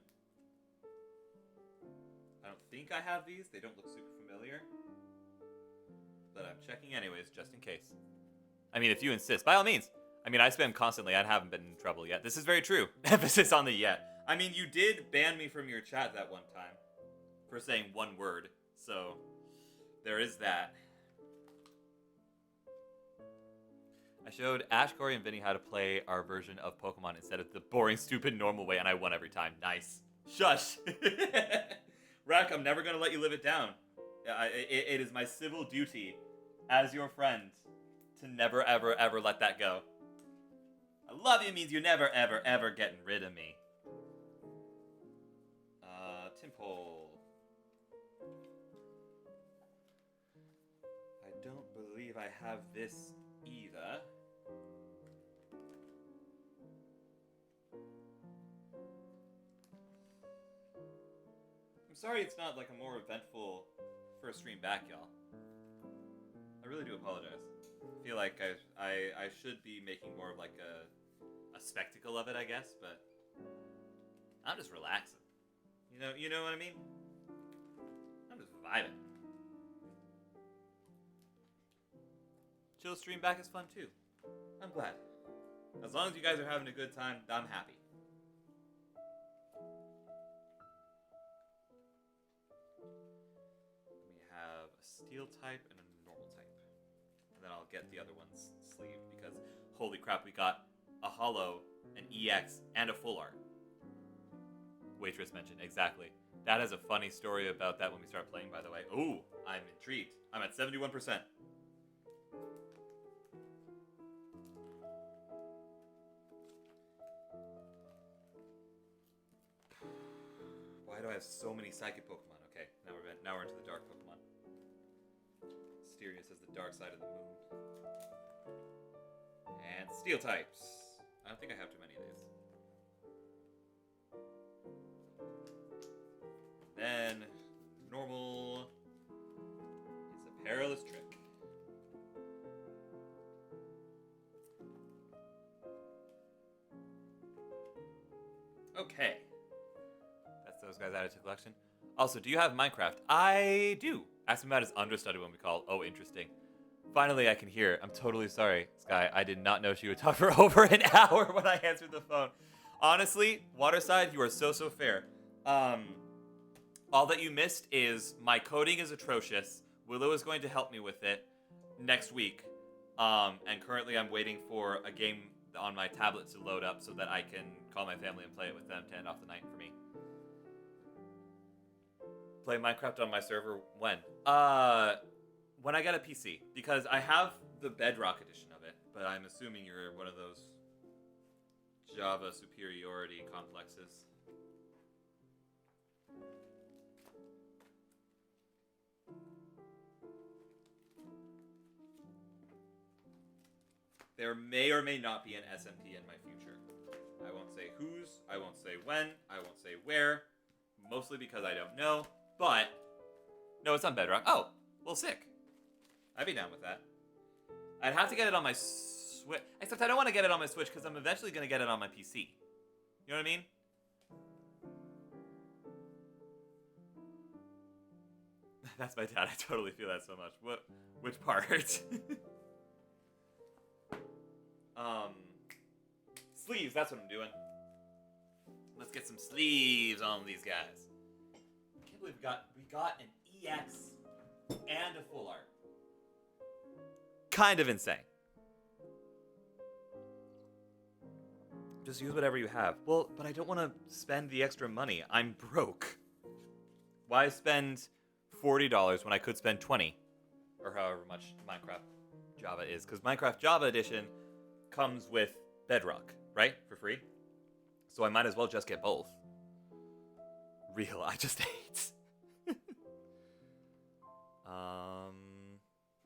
I don't think I have these. They don't look super familiar. But I'm checking anyways, just in case. I mean, if you insist, by all means. I mean, I spam constantly. I haven't been in trouble yet. This is very true. Emphasis on the yet. I mean, you did ban me from your chat that one time for saying one word. So, there is that. I showed Ash, Corey, and Vinny how to play our version of Pokemon instead of the boring, stupid, normal way, and I won every time. Nice. Shush. Rack, I'm never going to let you live it down. It is my civil duty as your friend to never, ever, ever let that go. I love you means you're never, ever, ever getting rid of me. Timpole. I don't believe I have this either. I'm sorry it's not like a more eventful first stream back, y'all. I really do apologize. I feel like I should be making more of like a spectacle of it, I guess, but I'm just relaxing. You know what I mean? I'm just vibing. Chill stream back is fun too. I'm glad. As long as you guys are having a good time, I'm happy. We have a steel type and a normal type. And then I'll get the other ones sleeved because holy crap, we got a holo, an EX, and a full art. Waitress mentioned, exactly. That has a funny story about that when we start playing, by the way. Ooh, I'm intrigued. I'm at 71%. Why do I have so many psychic Pokemon? Okay, now we're into the dark Pokemon. Mysterious as the dark side of the moon. And steel types. I don't think I have too many of these. Then normal is a perilous trick. Okay. That's those guys added to the collection. Also, do you have Minecraft? I do. Ask him about his understudy when we call. Oh, interesting. Finally, I can hear. I'm totally sorry, Sky. I did not know she would talk for over an hour when I answered the phone. Honestly, Waterside, you are so fair. All that you missed is my coding is atrocious. Willow is going to help me with it next week. And currently I'm waiting for a game on my tablet to load up so that I can call my family and play it with them to end off the night for me. Play Minecraft on my server when? When I get a PC. Because I have the Bedrock edition of it, but I'm assuming you're one of those Java superiority complexes. There may or may not be an SMP in my future. I won't say whose, I won't say when, I won't say where, mostly because I don't know, but no, it's on Bedrock. Oh, well, sick. I'd be down with that. I'd have to get it on my Switch, except I don't want to get it on my Switch because I'm eventually going to get it on my PC. You know what I mean? That's my dad. I totally feel that so much. What? Which part? Sleeves, that's what I'm doing. Let's get some sleeves on these guys. I can't believe we got an EX and a full art. Kind of insane. Just use whatever you have. Well, but I don't want to spend the extra money. I'm broke. Why spend $40 when I could spend $20? Or however much Minecraft Java is. Because Minecraft Java Edition comes with Bedrock, right? For free. So I might as well just get both. Real, I just hate.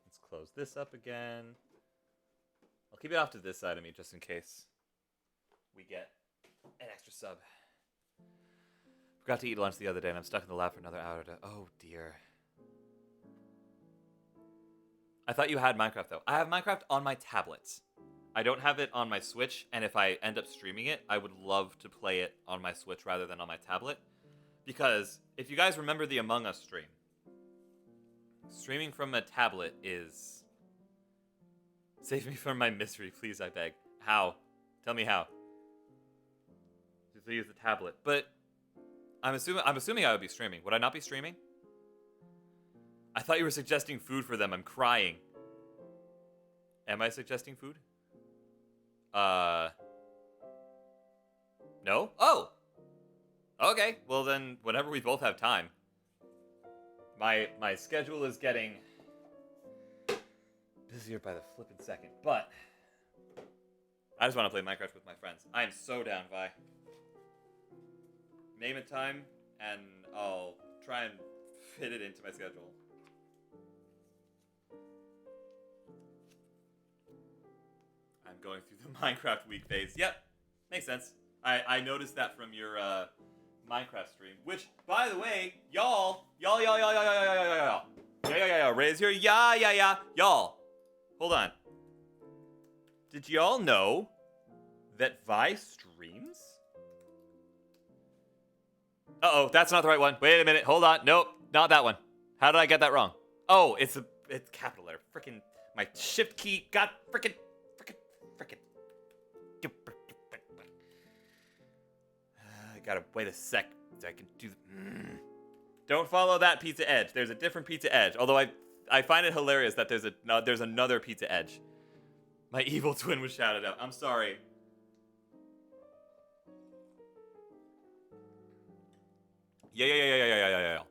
Let's close this up again. I'll keep it off to this side of me just in case we get an extra sub. Forgot to eat lunch the other day and I'm stuck in the lab for another hour to... Oh dear. I thought you had Minecraft though. I have Minecraft on my tablets. I don't have it on my Switch, and if I end up streaming it, I would love to play it on my Switch rather than on my tablet. Because if you guys remember the Among Us stream, streaming from a tablet is... Save me from my misery, please, I beg. How? Tell me how. Just use the tablet. But I'm assuming I would be streaming. Would I not be streaming? I thought you were suggesting food for them. I'm crying. Am I suggesting food? No? Oh! Okay, well then, whenever we both have time. My schedule is getting busier by the flippin' second, but I just want to play Minecraft with my friends. I am so down, Vi. Name a time, and I'll try and fit it into my schedule. I'm going through the Minecraft week phase. Yep, makes sense. I noticed that from your Minecraft stream, which, by the way, y'all, raise your y'all. Hold on. Did y'all know that Vi streams? Uh-oh, that's not the right one. Wait a minute, hold on. Nope, not that one. How did I get that wrong? Oh, it's capital letter. Frickin' my shift key got frickin'. I gotta wait a sec so I can do. Don't follow that Pizza Edge. There's a different Pizza Edge. Although I find it hilarious that there's another Pizza Edge. My evil twin was shouted out. I'm sorry. Yeah.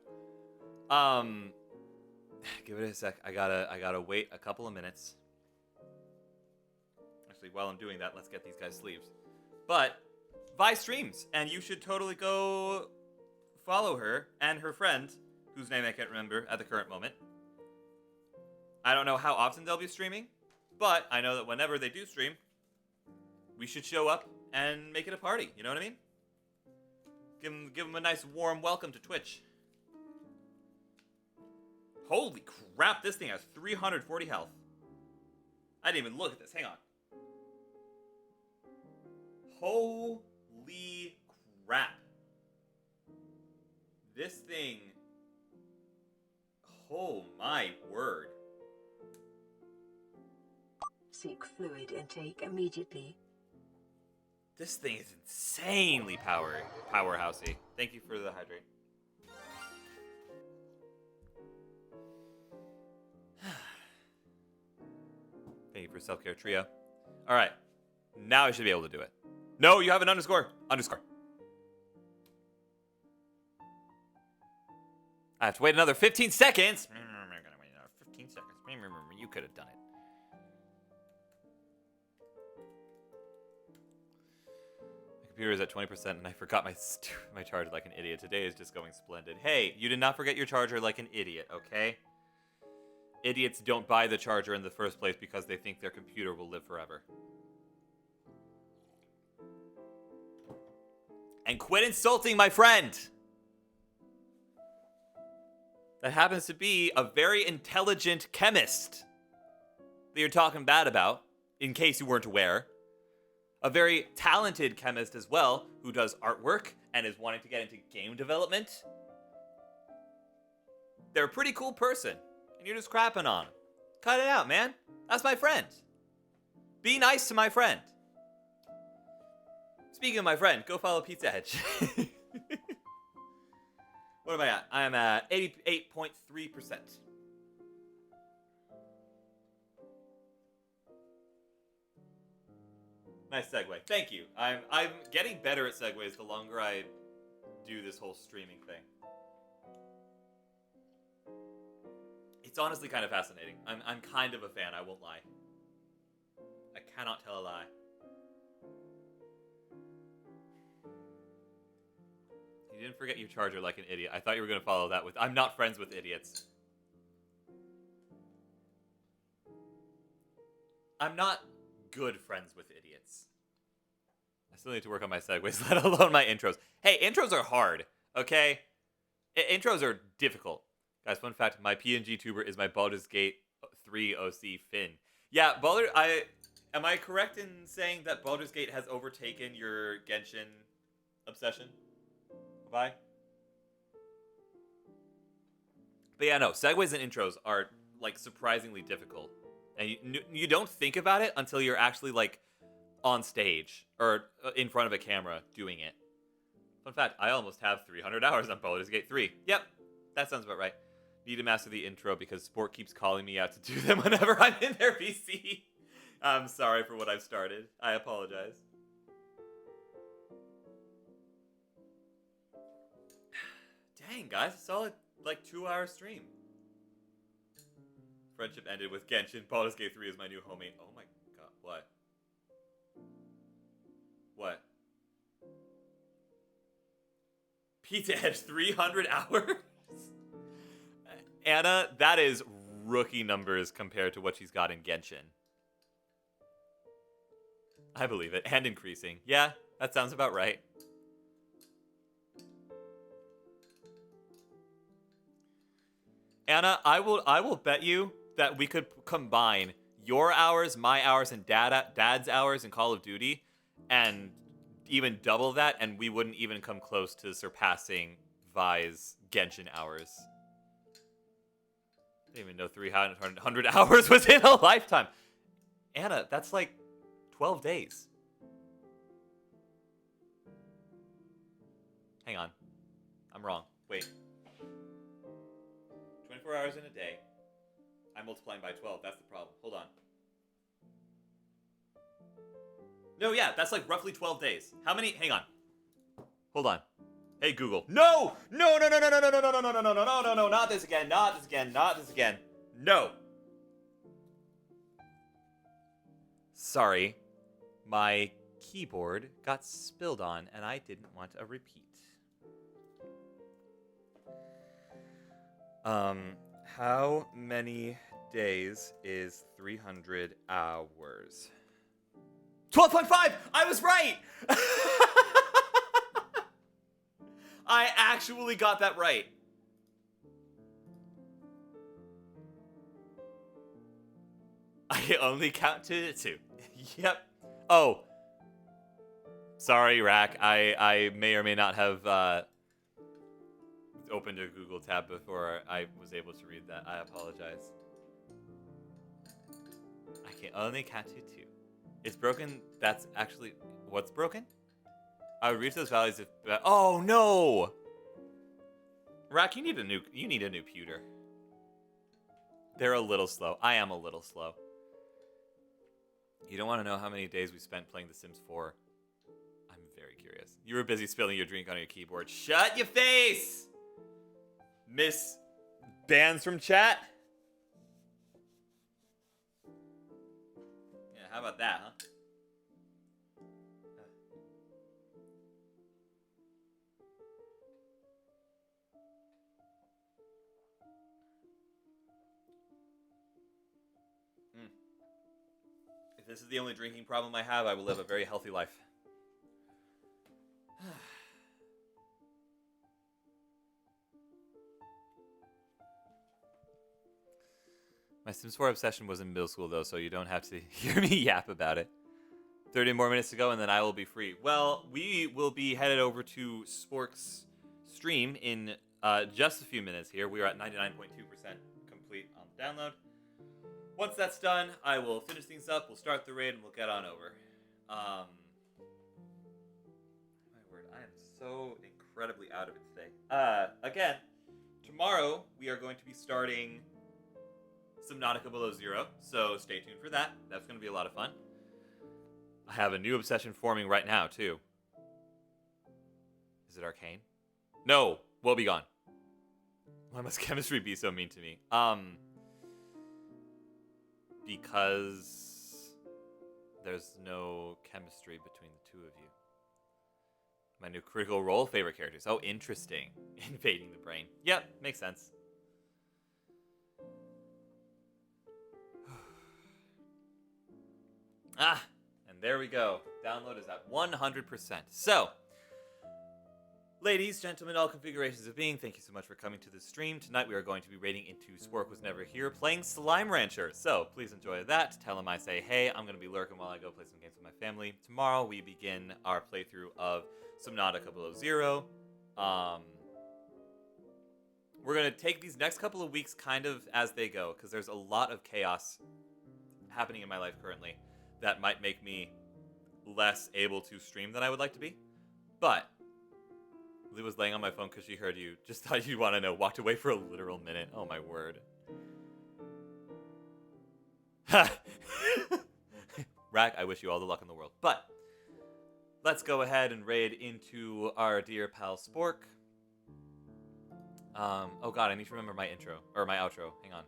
Give it a sec. I gotta wait a couple of minutes. Actually, while I'm doing that, let's get these guys sleeves. But Vi streams, and you should totally go follow her and her friend, whose name I can't remember at the current moment. I don't know how often they'll be streaming, but I know that whenever they do stream, we should show up and make it a party. You know what I mean? Give them a nice warm welcome to Twitch. Holy crap, this thing has 340 health. I didn't even look at this. Hang on. Holy crap. This thing... Oh my word. Seek fluid intake immediately. This thing is insanely powerhousey. Thank you for the hydrate. Thank you for self-care trio. All right. Now I should be able to do it. No, you have an underscore. Underscore. I have to wait another 15 seconds. I'm gonna wait another 15 seconds. You could have done it. My computer is at 20% and I forgot my charger like an idiot. Today is just going splendid. Hey, you did not forget your charger like an idiot, okay? Idiots don't buy the charger in the first place because they think their computer will live forever. And quit insulting my friend! That happens to be a very intelligent chemist that you're talking bad about, in case you weren't aware. A very talented chemist as well, who does artwork and is wanting to get into game development. They're a pretty cool person, and you're just crapping on them. Cut it out, man. That's my friend. Be nice to my friend. Speaking of my friend, go follow Pizza Edge. What am I at? I am at 88.3%. Nice segue. Thank you. I'm getting better at segues the longer I do this whole streaming thing. It's honestly kind of fascinating. I'm kind of a fan, I won't lie. I cannot tell a lie. You didn't forget your charger like an idiot. I thought you were going to follow that with, I'm not friends with idiots. I'm not good friends with idiots. I still need to work on my segues, let alone my intros. Hey, intros are hard, okay? Intros are difficult. Guys, fun fact, my PNG tuber is my Baldur's Gate 3 OC Finn. Yeah, Am I correct in saying that Baldur's Gate has overtaken your Genshin obsession? Bye. But yeah, no, segues and intros are like surprisingly difficult, and you don't think about it until you're actually like on stage or in front of a camera doing it. Fun fact: I almost have 300 hours on Baldur's Gate 3. Yep, that sounds about right. Need to master the intro because Sport keeps calling me out to do them whenever I'm in their PC. I'm sorry for what I've started. I apologize. Dang, guys, a solid like 2-hour stream. Friendship ended with Genshin. Baldur's Gate 3 is my new homie. Oh my god, what? What? Pizza Edge 300 hours? Anna, that is rookie numbers compared to what she's got in Genshin. I believe it. And increasing. Yeah, that sounds about right. Anna, I will bet you that we could combine your hours, my hours, and Dad's hours in Call of Duty, and even double that, and we wouldn't even come close to surpassing Vi's Genshin hours. I didn't even know 300 hours was in a lifetime. Anna, that's like 12 days. Hang on. I'm wrong. Wait. 24 hours in a day. I'm multiplying by 12. That's the problem. Hold on. No, yeah, that's like roughly 12 days. How many? Hang on. Hold on. Hey, Google. No! No, no, no, no, no, no, no, no, no, no, no, no, no, no, no, not this again, not this again, not this again. No. Sorry. My keyboard got spilled on, and I didn't want a repeat. How many days is 300 hours? 12.5! I was right! I actually got that right. I only count to 2. Yep. Oh. Sorry, Rack. I may or may not have opened a Google tab before I was able to read that. I apologize. I can only count to 2. It's broken. That's actually what's broken? I would reach those values if. Oh no! Rack, you need a new pewter. They're a little slow. I am a little slow. You don't want to know how many days we spent playing The Sims 4. I'm very curious. You were busy spilling your drink on your keyboard. Shut your face! Miss bans from chat? Yeah, how about that, huh? If this is the only drinking problem I have, I will live a very healthy life. My Sims 4 obsession was in middle school, though, so you don't have to hear me yap about it. 30 more minutes to go, and then I will be free. Well, we will be headed over to Spork's stream in just a few minutes here. We are at 99.2% complete on the download. Once that's done, I will finish things up, we'll start the raid, and we'll get on over. My word, I am so incredibly out of it today. Again, tomorrow we are going to be starting Subnautica Below Zero, so stay tuned for that. That's going to be a lot of fun. I have a new obsession forming right now, too. Is it Arcane? No! Woe be gone. Why must chemistry be so mean to me? Because there's no chemistry between the two of you. My new Critical Role favorite characters. Oh, interesting. Invading the brain. Yep, makes sense. And there we go. Download is at 100%. So, Ladies, gentlemen, all configurations of being, thank you so much for coming to the stream. Tonight we are going to be raiding into Spork Was Never Here, playing Slime Rancher. So please enjoy that. Tell him I say, hey, I'm going to be lurking while I go play some games with my family. Tomorrow we begin our playthrough of Subnautica Below Zero. We're going to take these next couple of weeks kind of as they go, because there's a lot of chaos happening in my life currently that might make me less able to stream than I would like to be. But Lee was laying on my phone because she heard you. Just thought you'd want to know. Walked away for a literal minute. Oh, my word. Rack, I wish you all the luck in the world. But let's go ahead and raid into our dear pal Spork. Oh, God, I need to remember my intro. Or my outro. Hang on.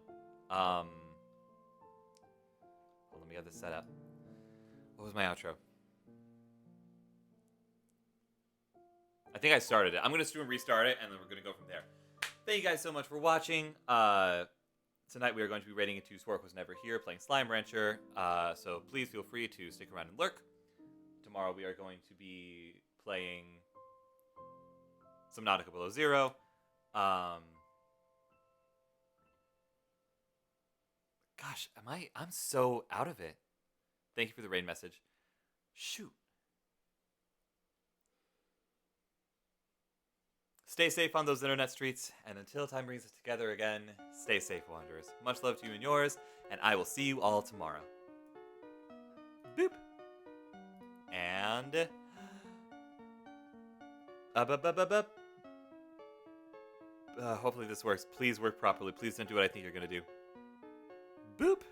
Hold on, let me get this set up. What was my outro? I think I started it. I'm going to restart it, and then we're going to go from there. Thank you guys so much for watching. Tonight we are going to be raiding into Spork Was Never Here, playing Slime Rancher. So please feel free to stick around and lurk. Tomorrow we are going to be playing Subnautica Below Zero. Gosh, I'm so out of it. Thank you for the raid message. Shoot. Stay safe on those internet streets, and until time brings us together again, stay safe, Wanderers. Much love to you and yours, and I will see you all tomorrow. Boop. And... hopefully this works. Please work properly. Please don't do what I think you're going to do. Boop.